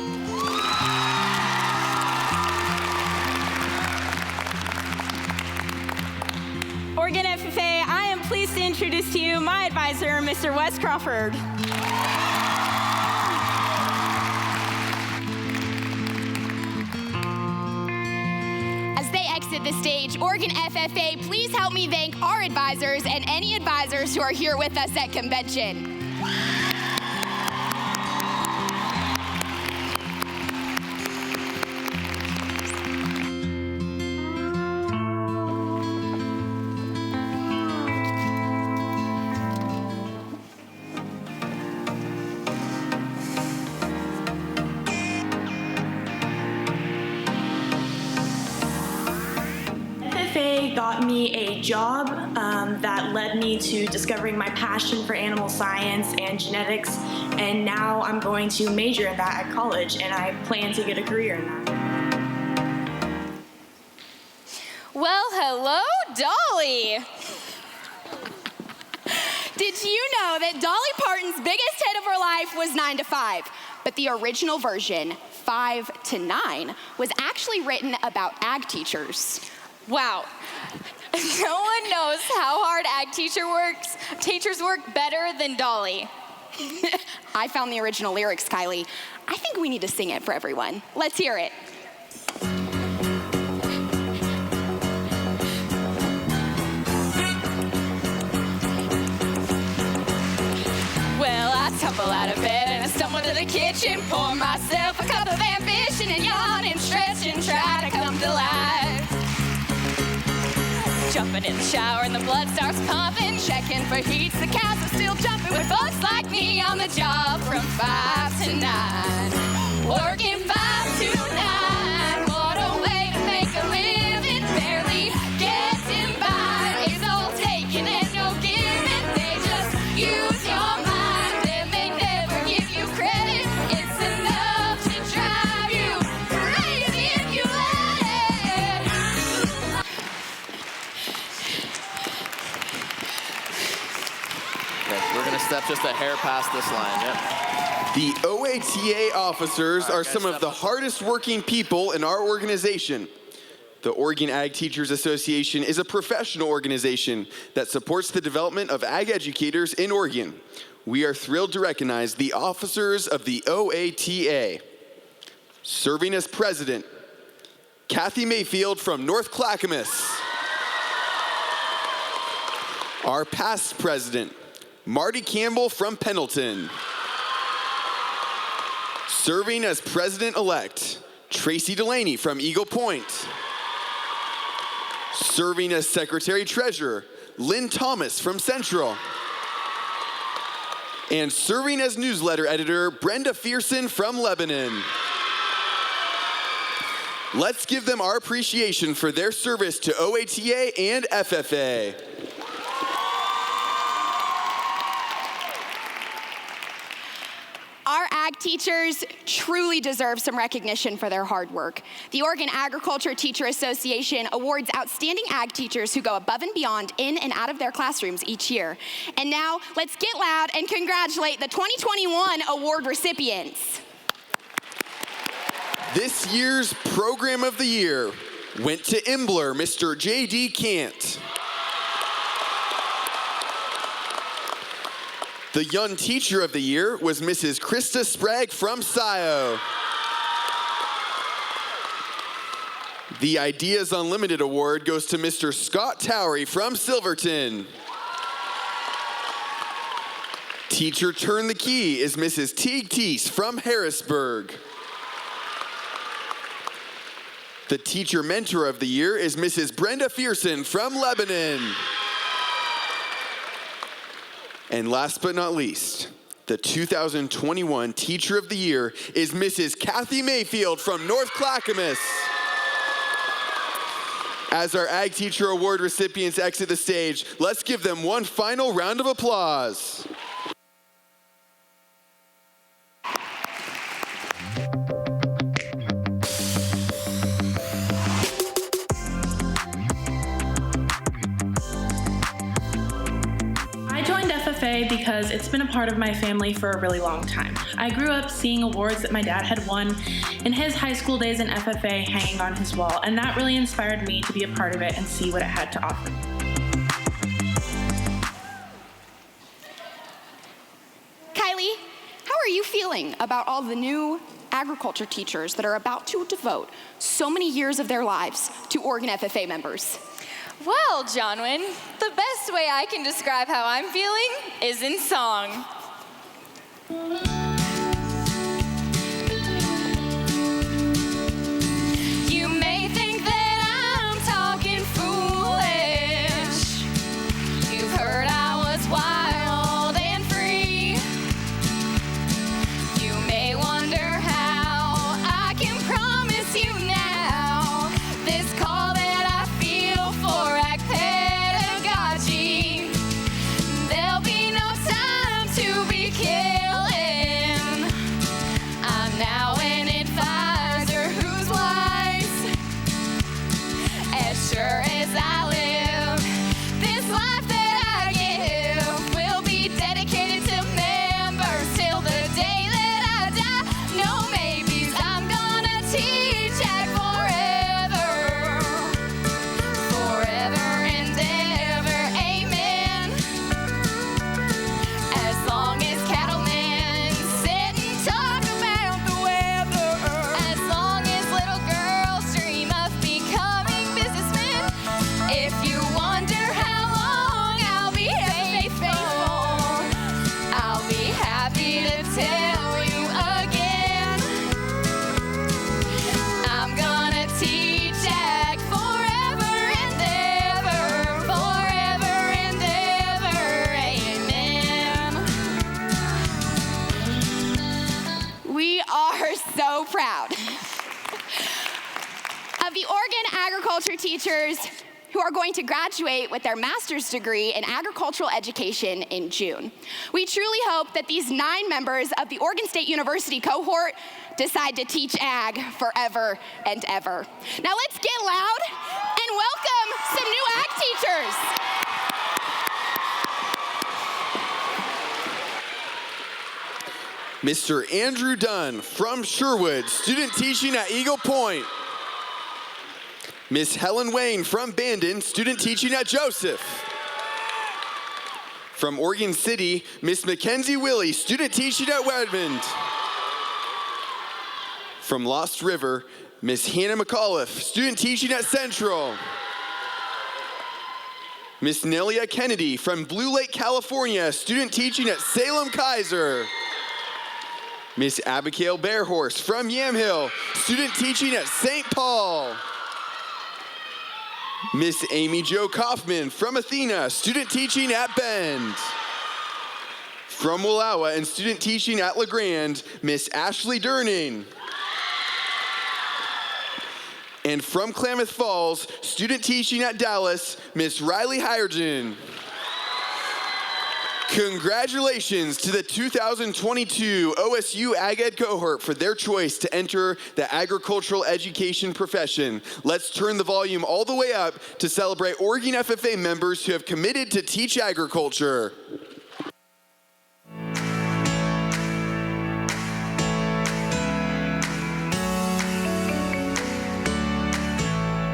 Oregon FFA, I am pleased to introduce to you my advisor, Mr. Wes Crawford. As they exit the stage, Oregon FFA, please help me thank our advisors and any advisors who are here with us at convention. FFA got me a job that led me to discovering my passion for animal science and genetics, and now I'm going to major in that at college, and I plan to get a career in that. Well, hello, Dolly. Did you know that Dolly Parton's biggest hit of her life was 9 to 5? But the original version, 5 to 9, was actually written about ag teachers. Wow. No one knows how hard ag teachers work better than Dolly. I found the original lyrics, Kylie. I think we need to sing it for everyone. Let's hear it. Well, I tumble out of bed and I stumble to the kitchen, pour myself a cup of ambition and yawn and stretch and try to come to life. Jumping in the shower and the blood starts pumping, checking for heats, the cows are still jumping with folks like me on the job from 5 to 9. Working 5 to 9, what a way to make a living, barely getting by. It's all taken and no giving, they just use your mind and they never give you credit. It's enough to drive you crazy if you let it. Okay, we're gonna step just a hair past this line, yep. The OATA officers are some of the hardest working people in our organization. The Oregon Ag Teachers Association is a professional organization that supports the development of ag educators in Oregon. We are thrilled to recognize the officers of the OATA. Serving as president, Kathy Mayfield from North Clackamas. Our past president, Marty Campbell from Pendleton. Serving as president-elect, Tracy Delaney from Eagle Point. Serving as secretary-treasurer, Lynn Thomas from Central. And serving as newsletter editor, Brenda Fearson from Lebanon. Let's give them our appreciation for their service to OATA and FFA. Our ag teachers truly deserve some recognition for their hard work. The Oregon Agriculture Teacher Association awards outstanding ag teachers who go above and beyond in and out of their classrooms each year. And now, let's get loud and congratulate the 2021 award recipients. This year's Program of the Year went to Imbler, Mr. J.D. Cant. The Young Teacher of the Year was Mrs. Krista Sprague from SIO. The Ideas Unlimited Award goes to Mr. Scott Towery from Silverton. Teacher Turn the Key is Mrs. Teague Teese from Harrisburg. The Teacher Mentor of the Year is Mrs. Brenda Fearson from Lebanon. And last but not least, the 2021 Teacher of the Year is Mrs. Kathy Mayfield from North Clackamas. As our Ag Teacher Award recipients exit the stage, let's give them one final round of applause. FFA because it's been a part of my family for a really long time. I grew up seeing awards that my dad had won in his high school days in FFA hanging on his wall, and that really inspired me to be a part of it and see what it had to offer. Kylie, how are you feeling about all the new agriculture teachers that are about to devote so many years of their lives to Oregon FFA members? Well, Jonwin, the best way I can describe how I'm feeling is in song. You may think that I'm talking foolish. You've heard I was wild and free. You may wonder how I can promise you now this call that I feel for ag pedagogy. There'll be no time to be killing. I'm now an advisor who's wise. As sure as I live, this life that I give will be dedicated to members till the day that I die. No maybes, I'm gonna teach ag forever. Forever and ever, amen. As long as cattlemen sit and talk about the weather. As long as little girls dream of becoming businessmen. If you wonder how long I'll be faithful, I'll be happy to tell you again. I'm gonna teach ag forever and ever, forever and ever, amen. We are so proud of the Oregon agriculture teachers who are going to graduate with their master's degree in agricultural education in June. We truly hope that these 9 members of the Oregon State University cohort decide to teach ag forever and ever. Now let's get loud and welcome some new ag teachers. Mr. Andrew Dunn from Sherwood, student teaching at Eagle Point. Miss Helen Wayne from Bandon, student teaching at Joseph. From Oregon City, Miss Mackenzie Willie, student teaching at Redmond. From Lost River, Miss Hannah McAuliffe, student teaching at Central. Miss Nelia Kennedy from Blue Lake, California, student teaching at Salem Kaiser. Miss Abigail Bearhorse from Yamhill, student teaching at St. Paul. Miss Amy Jo Kaufman from Athena, student teaching at Bend. From Wallowa and student teaching at LeGrand, Miss Ashley Durning. And from Klamath Falls, student teaching at Dallas, Miss Riley Hyergen. Congratulations to the 2022 OSU Ag Ed cohort for their choice to enter the agricultural education profession. Let's turn the volume all the way up to celebrate Oregon FFA members who have committed to teach agriculture.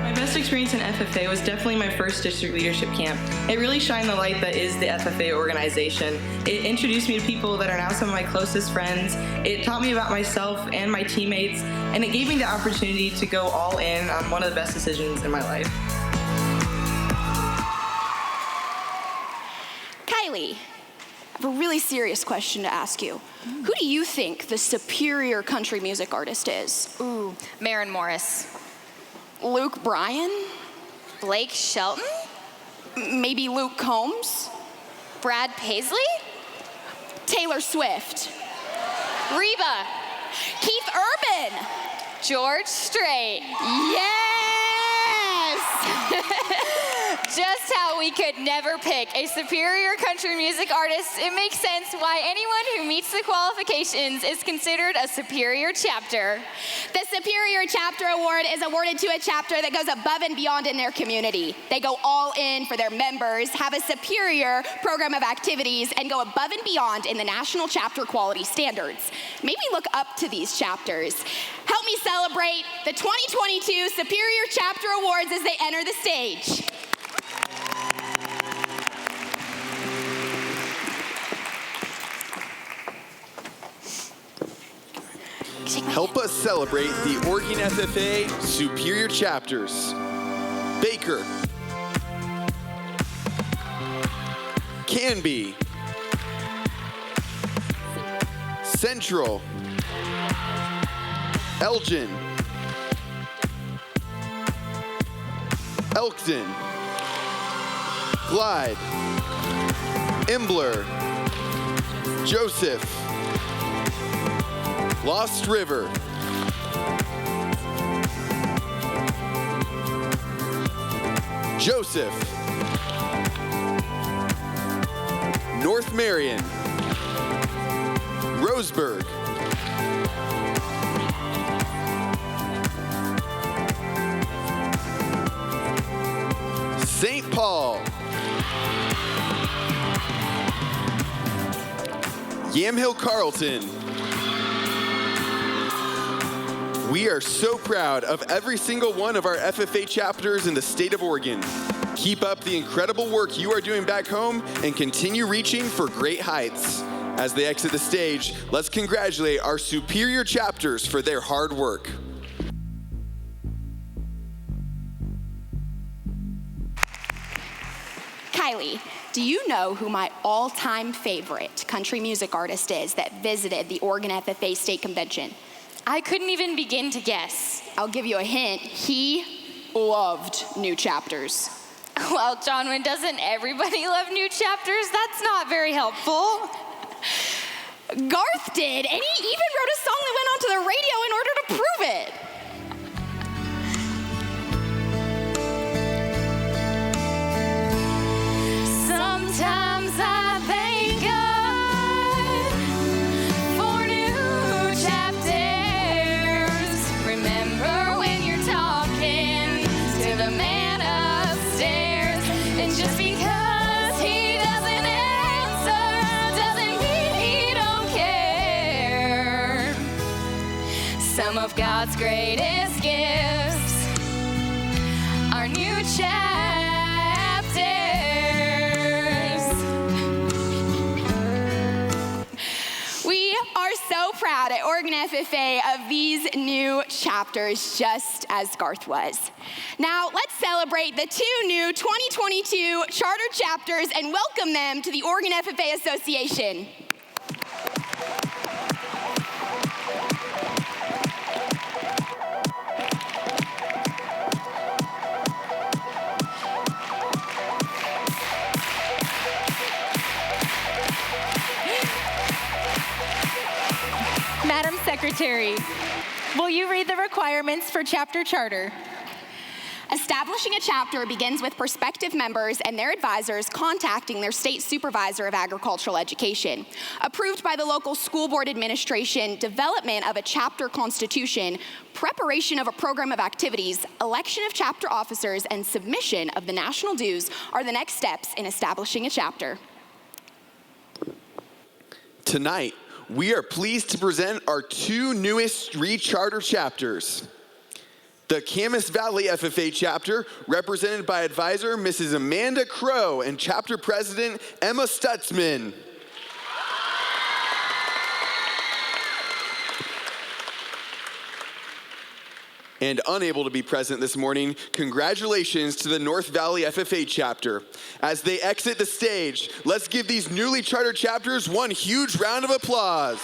My best experience in FFA was definitely my first district leadership camp. It really shined the light that is the FFA organization. It introduced me to people that are now some of my closest friends. It taught me about myself and my teammates, and it gave me the opportunity to go all in on one of the best decisions in my life. Kylie, I have a really serious question to ask you. Who do you think the superior country music artist is? Ooh, Maren Morris. Luke Bryan? Blake Shelton? Maybe Luke Combs? Brad Paisley? Taylor Swift? Reba? Keith Urban? George Strait? Yes! Just how we could never pick a superior country music artist, it makes sense why anyone who meets the qualifications is considered a superior chapter. The Superior Chapter Award is awarded to a chapter that goes above and beyond in their community. They go all in for their members, have a superior program of activities, and go above and beyond in the national chapter quality standards. Maybe look up to these chapters. Help me celebrate the 2022 Superior Chapter Awards as they enter the stage. Help us celebrate the Oregon FFA Superior Chapters. Baker, Canby, Central, Elgin, Elkton, Glide, Imbler, Joseph, Lost River, Joseph, North Marion, Roseburg, St. Paul, Yamhill Carlton. We are so proud of every single one of our FFA chapters in the state of Oregon. Keep up the incredible work you are doing back home and continue reaching for great heights. As they exit the stage, let's congratulate our superior chapters for their hard work. Kylie, do you know who my all-time favorite country music artist is that visited the Oregon FFA State Convention? I couldn't even begin to guess. I'll give you a hint. He loved new chapters. Well, Johnwyn, doesn't everybody love new chapters? That's not very helpful. Garth did, and he even wrote a song that went onto the radio in order to prove it. Sometimes I thank God for new chapters. Remember when you're talking to the man upstairs, and just because he doesn't answer doesn't mean he don't care. Some of God's greatest gifts are new chapters. We are so proud at Oregon FFA of these new chapters, just as Garth was. Now, let's celebrate the two new 2022 charter chapters and welcome them to the Oregon FFA Association. Madam Secretary, will you read the requirements for chapter charter? Establishing a chapter begins with prospective members and their advisors contacting their state supervisor of agricultural education. Approved by the local school board administration, development of a chapter constitution, preparation of a program of activities, election of chapter officers, and submission of the national dues are the next steps in establishing a chapter. Tonight, we are pleased to present our two newest recharter chapters. The Camas Valley FFA chapter, represented by advisor Mrs. Amanda Crow and chapter president Emma Stutzman. And unable to be present this morning, congratulations to the North Valley FFA chapter. As they exit the stage, let's give these newly chartered chapters one huge round of applause.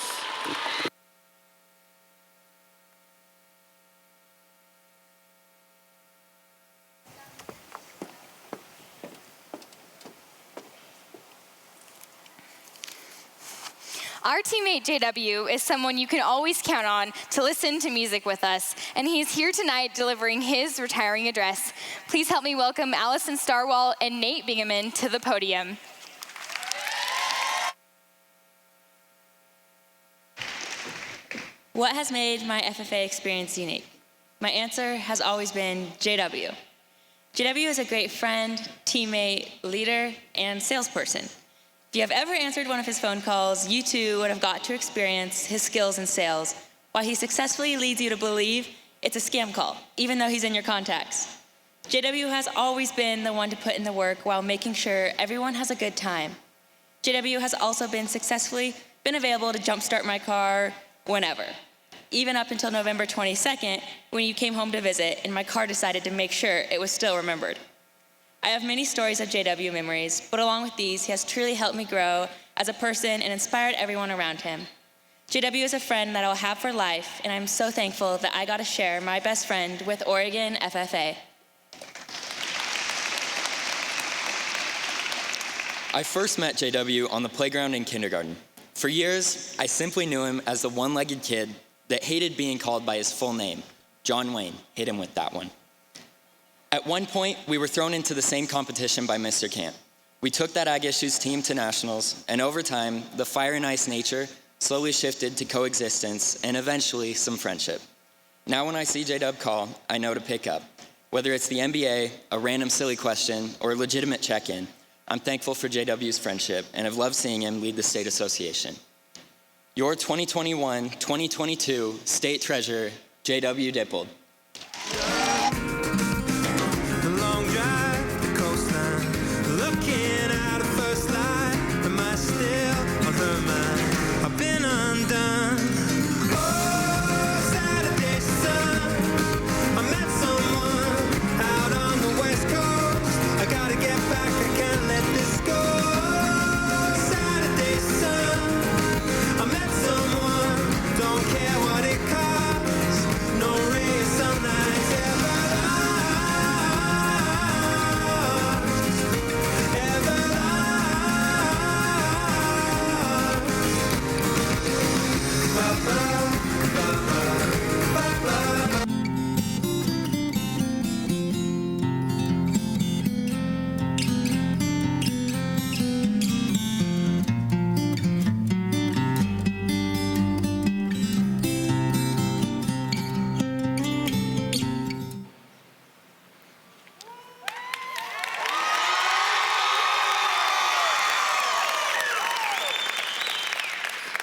Our teammate JW is someone you can always count on to listen to music with us, and he's here tonight delivering his retiring address. Please help me welcome Allison Starwall and Nate Bingaman to the podium. What has made my FFA experience unique? My answer has always been JW. JW is a great friend, teammate, leader, and salesperson. If you have ever answered one of his phone calls, you too would have got to experience his skills in sales, while he successfully leads you to believe it's a scam call, even though he's in your contacts. JW has always been the one to put in the work while making sure everyone has a good time. JW has also successfully been available to jumpstart my car whenever, even up until November 22nd, when you came home to visit and my car decided to make sure it was still remembered. I have many stories of JW memories, but along with these, he has truly helped me grow as a person and inspired everyone around him. JW is a friend that I'll have for life, and I'm so thankful that I got to share my best friend with Oregon FFA. I first met JW on the playground in kindergarten. For years, I simply knew him as the one-legged kid that hated being called by his full name, John Wayne. Hit him with that one. At one point, we were thrown into the same competition by Mr. Camp. We took that Ag Issues team to nationals, and over time, the fire and ice nature slowly shifted to coexistence and eventually some friendship. Now when I see J-Dub call, I know to pick up. Whether it's the NBA, a random silly question, or a legitimate check-in, I'm thankful for JW's friendship and have loved seeing him lead the state association. Your 2021-2022 state treasurer, J.W. Dippold.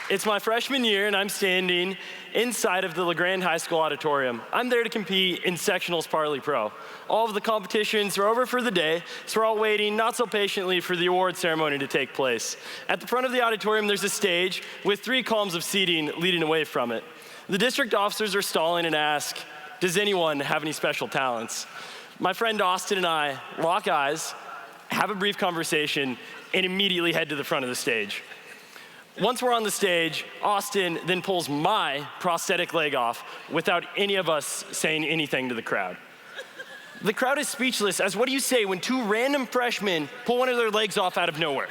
It's my freshman year, and I'm standing inside of the LeGrand High School auditorium. I'm there to compete in sectionals Parley Pro. All of the competitions are over for the day, so we're all waiting, not so patiently, for the award ceremony to take place. At the front of the auditorium, there's a stage with 3 columns of seating leading away from it. The district officers are stalling and ask, does anyone have any special talents? My friend Austin and I lock eyes, have a brief conversation, and immediately head to the front of the stage. Once we're on the stage, Austin then pulls my prosthetic leg off without any of us saying anything to the crowd. The crowd is speechless as what do you say when 2 random freshmen pull one of their legs off out of nowhere?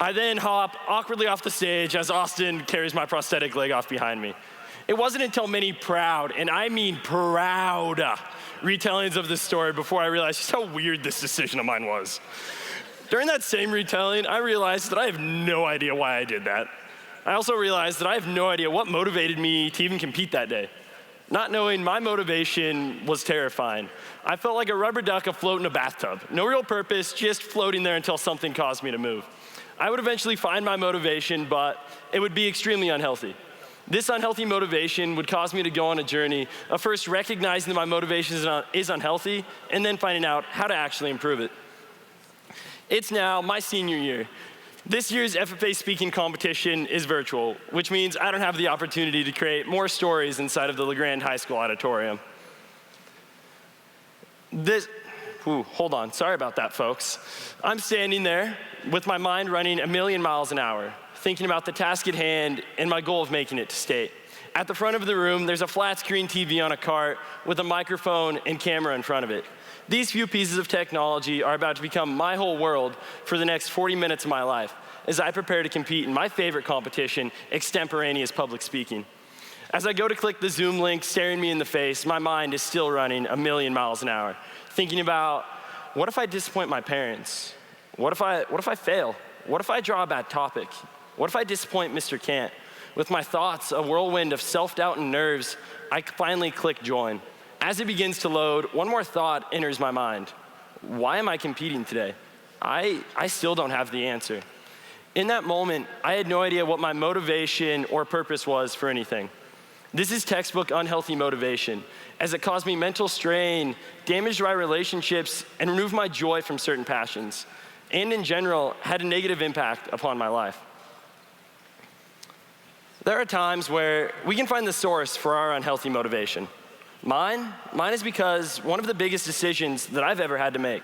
I then hop awkwardly off the stage as Austin carries my prosthetic leg off behind me. It wasn't until many proud, and I mean proud, retellings of this story before I realized just how weird this decision of mine was. During that same retelling, I realized that I have no idea why I did that. I also realized that I have no idea what motivated me to even compete that day. Not knowing my motivation was terrifying. I felt like a rubber duck afloat in a bathtub. No real purpose, just floating there until something caused me to move. I would eventually find my motivation, but it would be extremely unhealthy. This unhealthy motivation would cause me to go on a journey of first recognizing that my motivation is unhealthy and then finding out how to actually improve it. It's now my senior year. This year's FFA speaking competition is virtual, which means I don't have the opportunity to create more stories inside of the LeGrand High School auditorium. Hold on, sorry about that, folks. I'm standing there with my mind running 1,000,000 miles an hour, thinking about the task at hand and my goal of making it to state. At the front of the room, there's a flat screen TV on a cart with a microphone and camera in front of it. These few pieces of technology are about to become my whole world for the next 40 minutes of my life as I prepare to compete in my favorite competition, extemporaneous public speaking. As I go to click the Zoom link staring me in the face, my mind is still running 1,000,000 miles an hour, thinking about, what if I disappoint my parents? What if I fail? What if I draw a bad topic? What if I disappoint Mr. Kant? With my thoughts, a whirlwind of self-doubt and nerves, I finally click join. As it begins to load, one more thought enters my mind. Why am I competing today? I still don't have the answer. In that moment, I had no idea what my motivation or purpose was for anything. This is textbook unhealthy motivation, as it caused me mental strain, damaged my relationships, and removed my joy from certain passions, and in general, had a negative impact upon my life. There are times where we can find the source for our unhealthy motivation. Mine is because one of the biggest decisions that I've ever had to make.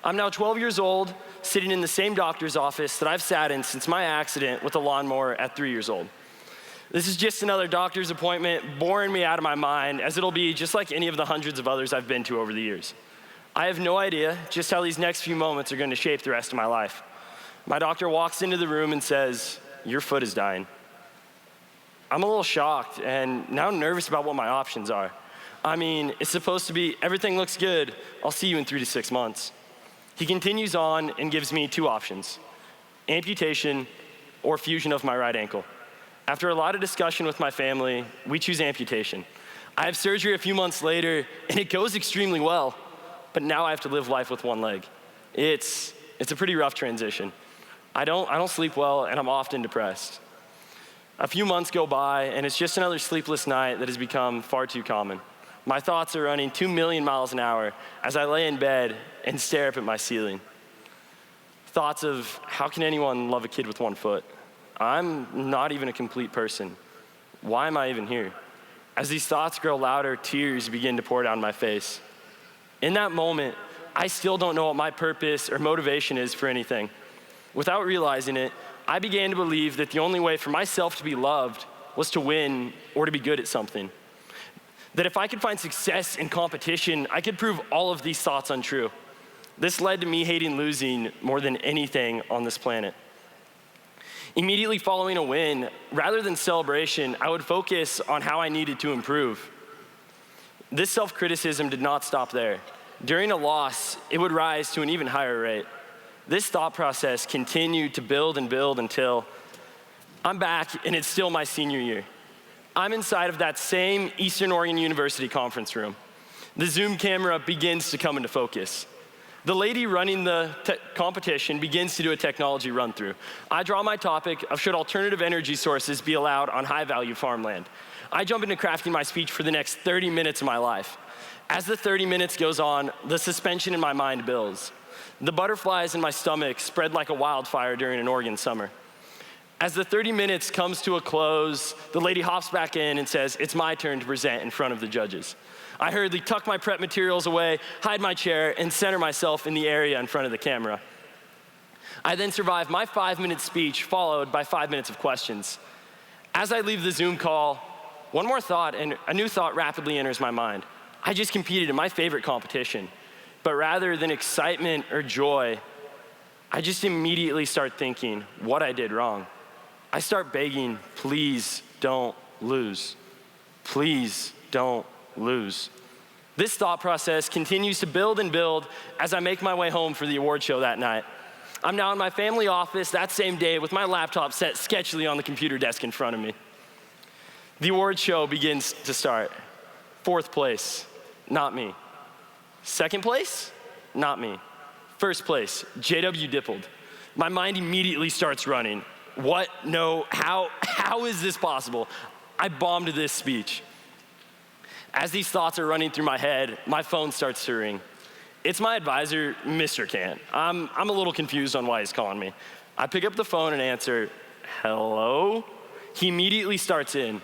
I'm now 12 years old, sitting in the same doctor's office that I've sat in since my accident with a lawnmower at 3 years old. This is just another doctor's appointment boring me out of my mind, as it'll be just like any of the hundreds of others I've been to over the years. I have no idea just how these next few moments are going to shape the rest of my life. My doctor walks into the room and says, "Your foot is dying." I'm a little shocked and now nervous about what my options are. I mean, it's supposed to be, everything looks good, I'll see you in 3 to 6 months. He continues on and gives me 2 options, amputation or fusion of my right ankle. After a lot of discussion with my family, we choose amputation. I have surgery a few months later and it goes extremely well, but now I have to live life with one leg. It's a pretty rough transition. I don't sleep well and I'm often depressed. A few months go by and it's just another sleepless night that has become far too common. My thoughts are running 2,000,000 miles an hour as I lay in bed and stare up at my ceiling. Thoughts of, how can anyone love a kid with one foot? I'm not even a complete person. Why am I even here? As these thoughts grow louder, tears begin to pour down my face. In that moment, I still don't know what my purpose or motivation is for anything. Without realizing it, I began to believe that the only way for myself to be loved was to win or to be good at something. That if I could find success in competition, I could prove all of these thoughts untrue. This led to me hating losing more than anything on this planet. Immediately following a win, rather than celebration, I would focus on how I needed to improve. This self-criticism did not stop there. During a loss, it would rise to an even higher rate. This thought process continued to build and build until I'm back and it's still my senior year. I'm inside of that same Eastern Oregon University conference room. The Zoom camera begins to come into focus. The lady running the competition begins to do a technology run-through. I draw my topic of should alternative energy sources be allowed on high-value farmland. I jump into crafting my speech for the next 30 minutes of my life. As the 30 minutes goes on, the suspension in my mind builds. The butterflies in my stomach spread like a wildfire during an Oregon summer. As the 30 minutes comes to a close, the lady hops back in and says, "It's my turn to present in front of the judges." I hurriedly tuck my prep materials away, hide my chair, and center myself in the area in front of the camera. I then survive my 5-minute speech, followed by 5 minutes of questions. As I leave the Zoom call, one more thought and a new thought rapidly enters my mind. I just competed in my favorite competition, but rather than excitement or joy, I just immediately start thinking what I did wrong. I start begging, please don't lose. Please don't lose. This thought process continues to build and build as I make my way home for the award show that night. I'm now in my family office that same day with my laptop set sketchily on the computer desk in front of me. The award show begins to start. 4th place, not me. 2nd place, not me. 1st place, JW Dippled. My mind immediately starts running. What? No, how is this possible? I bombed this speech. As these thoughts are running through my head, my phone starts to ring. It's my advisor, Mr. Kant. I'm a little confused on why he's calling me. I pick up the phone and answer, hello? He immediately starts in,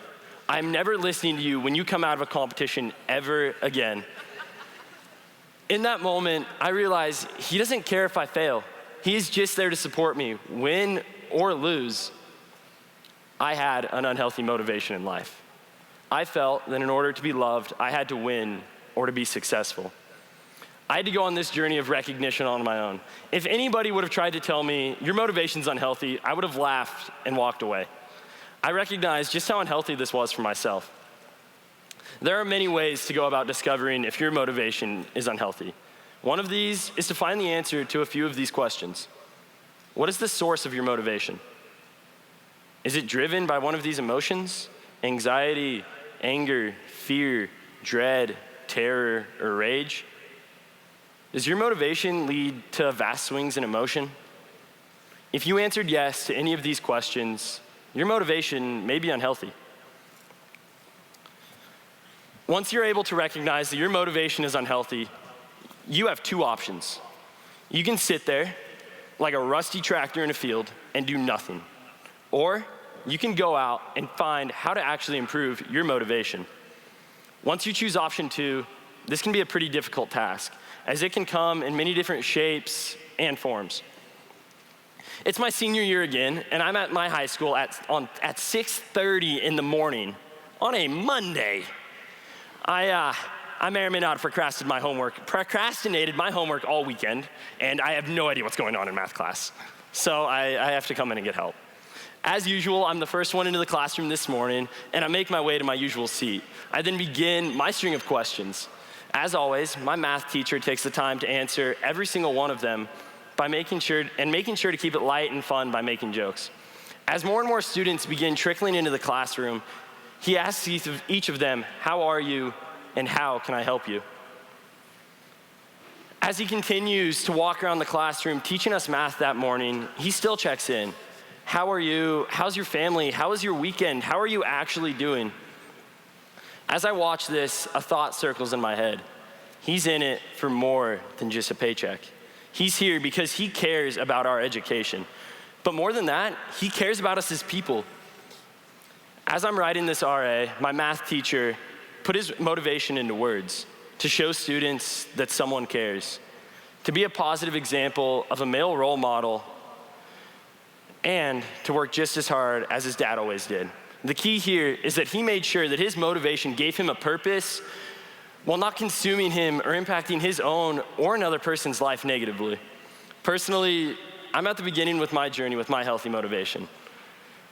I'm never listening to you when you come out of a competition ever again. In that moment, I realize he doesn't care if I fail. He's just there to support me, win or lose. I had an unhealthy motivation in life. I felt that in order to be loved, I had to win or to be successful. I had to go on this journey of recognition on my own. If anybody would have tried to tell me, your motivation's unhealthy, I would have laughed and walked away. I recognized just how unhealthy this was for myself. There are many ways to go about discovering if your motivation is unhealthy. One of these is to find the answer to a few of these questions. What is the source of your motivation? Is it driven by one of these emotions? Anxiety, anger, fear, dread, terror, or rage? Does your motivation lead to vast swings in emotion? If you answered yes to any of these questions, your motivation may be unhealthy. Once you're able to recognize that your motivation is unhealthy, you have two options. You can sit there like a rusty tractor in a field and do nothing. Or you can go out and find how to actually improve your motivation. Once you choose option 2, this can be a pretty difficult task, as it can come in many different shapes and forms. It's my senior year again, and I'm at my high school at 6:30 in the morning on a Monday. I may or may not have procrastinated my homework all weekend, and I have no idea what's going on in math class. So I have to come in and get help. As usual, I'm the first one into the classroom this morning, and I make my way to my usual seat. I then begin my string of questions. As always, my math teacher takes the time to answer every single one of them by making sure to keep it light and fun by making jokes. As more and more students begin trickling into the classroom, he asks each of them, how are you and how can I help you? As he continues to walk around the classroom teaching us math that morning, he still checks in. How are you? How's your family? How was your weekend? How are you actually doing? As I watch this, a thought circles in my head. He's in it for more than just a paycheck. He's here because he cares about our education. But more than that, he cares about us as people. As I'm writing this RA, my math teacher put his motivation into words to show students that someone cares, to be a positive example of a male role model, and to work just as hard as his dad always did. The key here is that he made sure that his motivation gave him a purpose while not consuming him or impacting his own or another person's life negatively. Personally, I'm at the beginning with my journey with my healthy motivation.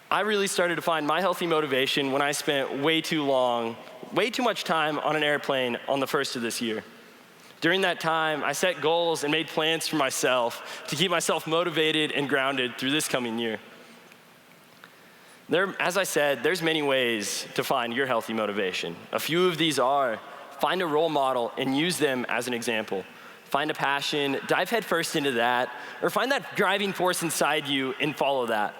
I really started to find my healthy motivation when I spent way too much time on an airplane on the first of this year. During that time, I set goals and made plans for myself to keep myself motivated and grounded through this coming year. As I said, there's many ways to find your healthy motivation. A few of these are: find a role model and use them as an example. Find a passion, dive headfirst into that, or find that driving force inside you and follow that.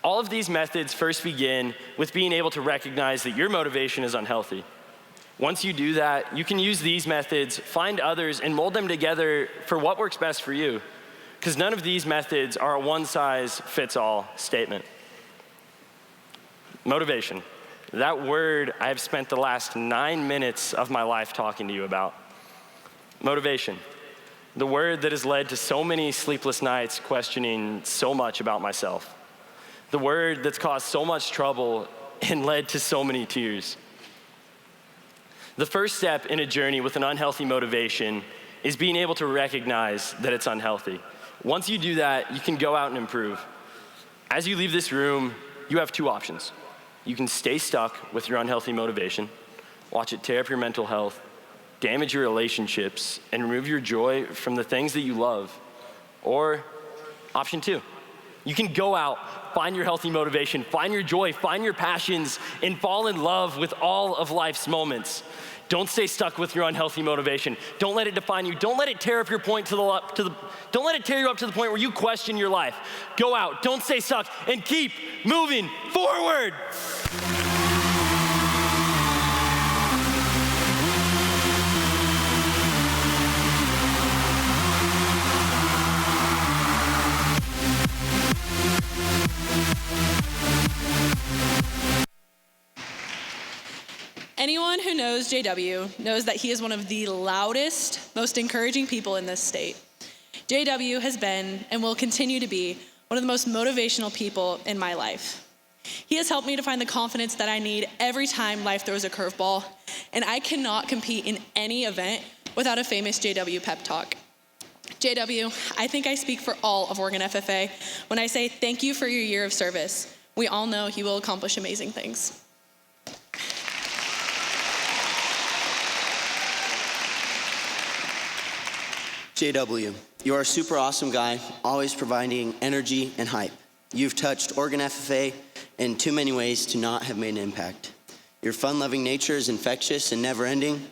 All of these methods first begin with being able to recognize that your motivation is unhealthy. Once you do that, you can use these methods, find others, and mold them together for what works best for you. Because none of these methods are a one-size-fits-all statement. Motivation. That word I've spent the last 9 minutes of my life talking to you about. Motivation. The word that has led to so many sleepless nights questioning so much about myself. The word that's caused so much trouble and led to so many tears. The first step in a journey with an unhealthy motivation is being able to recognize that it's unhealthy. Once you do that, you can go out and improve. As you leave this room, you have two options. You can stay stuck with your unhealthy motivation, watch it tear up your mental health, damage your relationships, and remove your joy from the things that you love. Or option 2, you can go out, find your healthy motivation, find your joy, find your passions, and fall in love with all of life's moments. Don't stay stuck with your unhealthy motivation. Don't let it define you. Don't let it tear up your point don't let it tear you up to the point where you question your life. Go out, don't stay stuck, and keep moving forward. Anyone who knows JW knows that he is one of the loudest, most encouraging people in this state. JW has been and will continue to be one of the most motivational people in my life. He has helped me to find the confidence that I need every time life throws a curveball, and I cannot compete in any event without a famous JW pep talk. JW, I think I speak for all of Oregon FFA when I say thank you for your year of service. We all know you will accomplish amazing things. JW, you are a super awesome guy, always providing energy and hype. You've touched Oregon FFA in too many ways to not have made an impact. Your fun-loving nature is infectious and never-ending.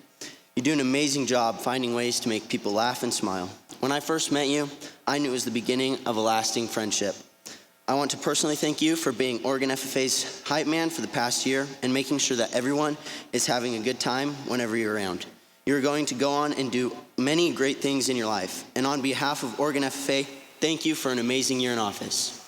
You do an amazing job finding ways to make people laugh and smile. When I first met you, I knew it was the beginning of a lasting friendship. I want to personally thank you for being Oregon FFA's hype man for the past year and making sure that everyone is having a good time whenever you're around. You're going to go on and do many great things in your life. And on behalf of Oregon FFA, thank you for an amazing year in office.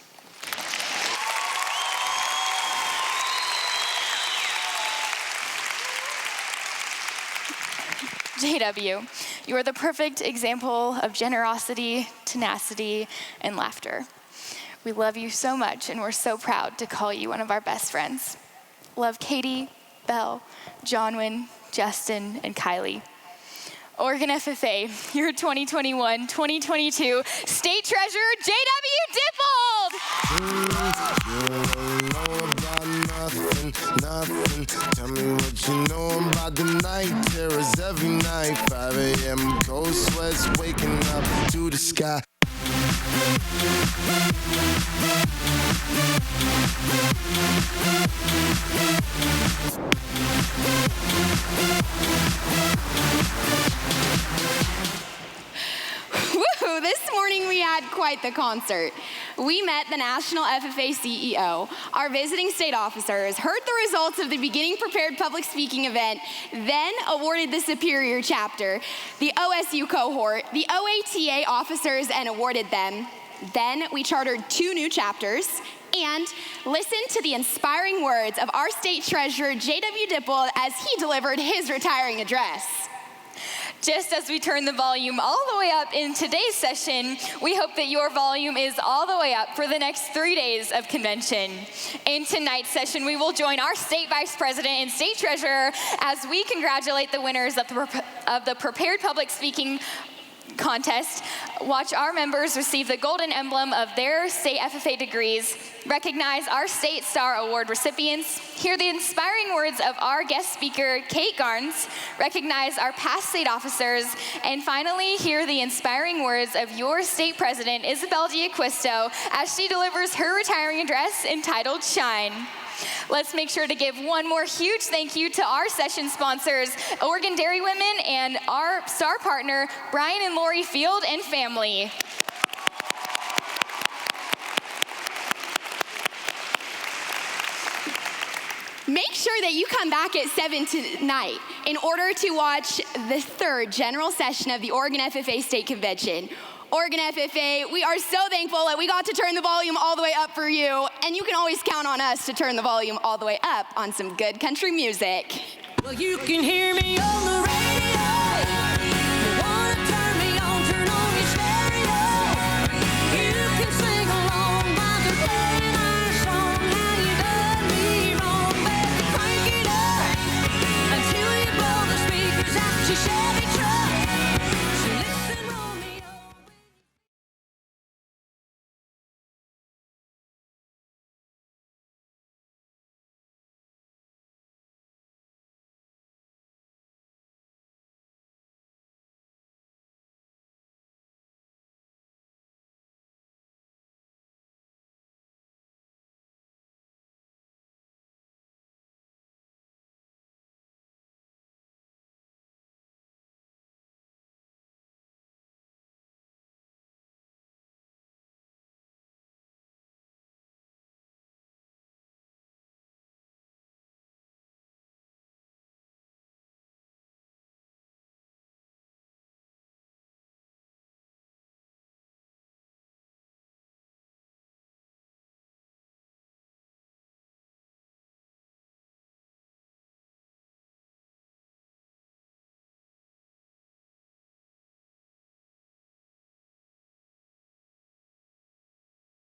JW, you are the perfect example of generosity, tenacity, and laughter. We love you so much, and we're so proud to call you one of our best friends. Love Katie, Belle, Johnwyn, Justin, and Kylie. Oregon FFA, your 2021-2022 State Treasurer, J.W. Dippold! Nothing. Tell me what you know about the night terrors every night. 5 a.m. cold sweats waking up to the sky. Woohoo! This morning we had quite the concert. We met the National FFA CEO, our visiting state officers, heard the results of the beginning prepared public speaking event, then awarded the Superior chapter, the OSU cohort, the OATA officers, and awarded them. Then we chartered 2 new chapters and listened to the inspiring words of our state treasurer, J.W. Dippold, as he delivered his retiring address. Just as we turn the volume all the way up in today's session, we hope that your volume is all the way up for the next 3 days of convention. In tonight's session, we will join our state vice president and state treasurer as we congratulate the winners of the prepared public speaking contest, watch our members receive the golden emblem of their state FFA degrees, recognize our State Star Award recipients, hear the inspiring words of our guest speaker, Kate Garnes, recognize our past state officers, and finally hear the inspiring words of your state president, Isabel Giaquisto, as she delivers her retiring address entitled Shine. Let's make sure to give one more huge thank you to our session sponsors, Oregon Dairy Women, and our star partner, Brian and Lori Field and family. Make sure that you come back at 7 tonight in order to watch the 3rd general session of the Oregon FFA State Convention. Oregon FFA, we are so thankful that we got to turn the volume all the way up for you, and you can always count on us to turn the volume all the way up on some good country music. Well, you can hear me on the radio.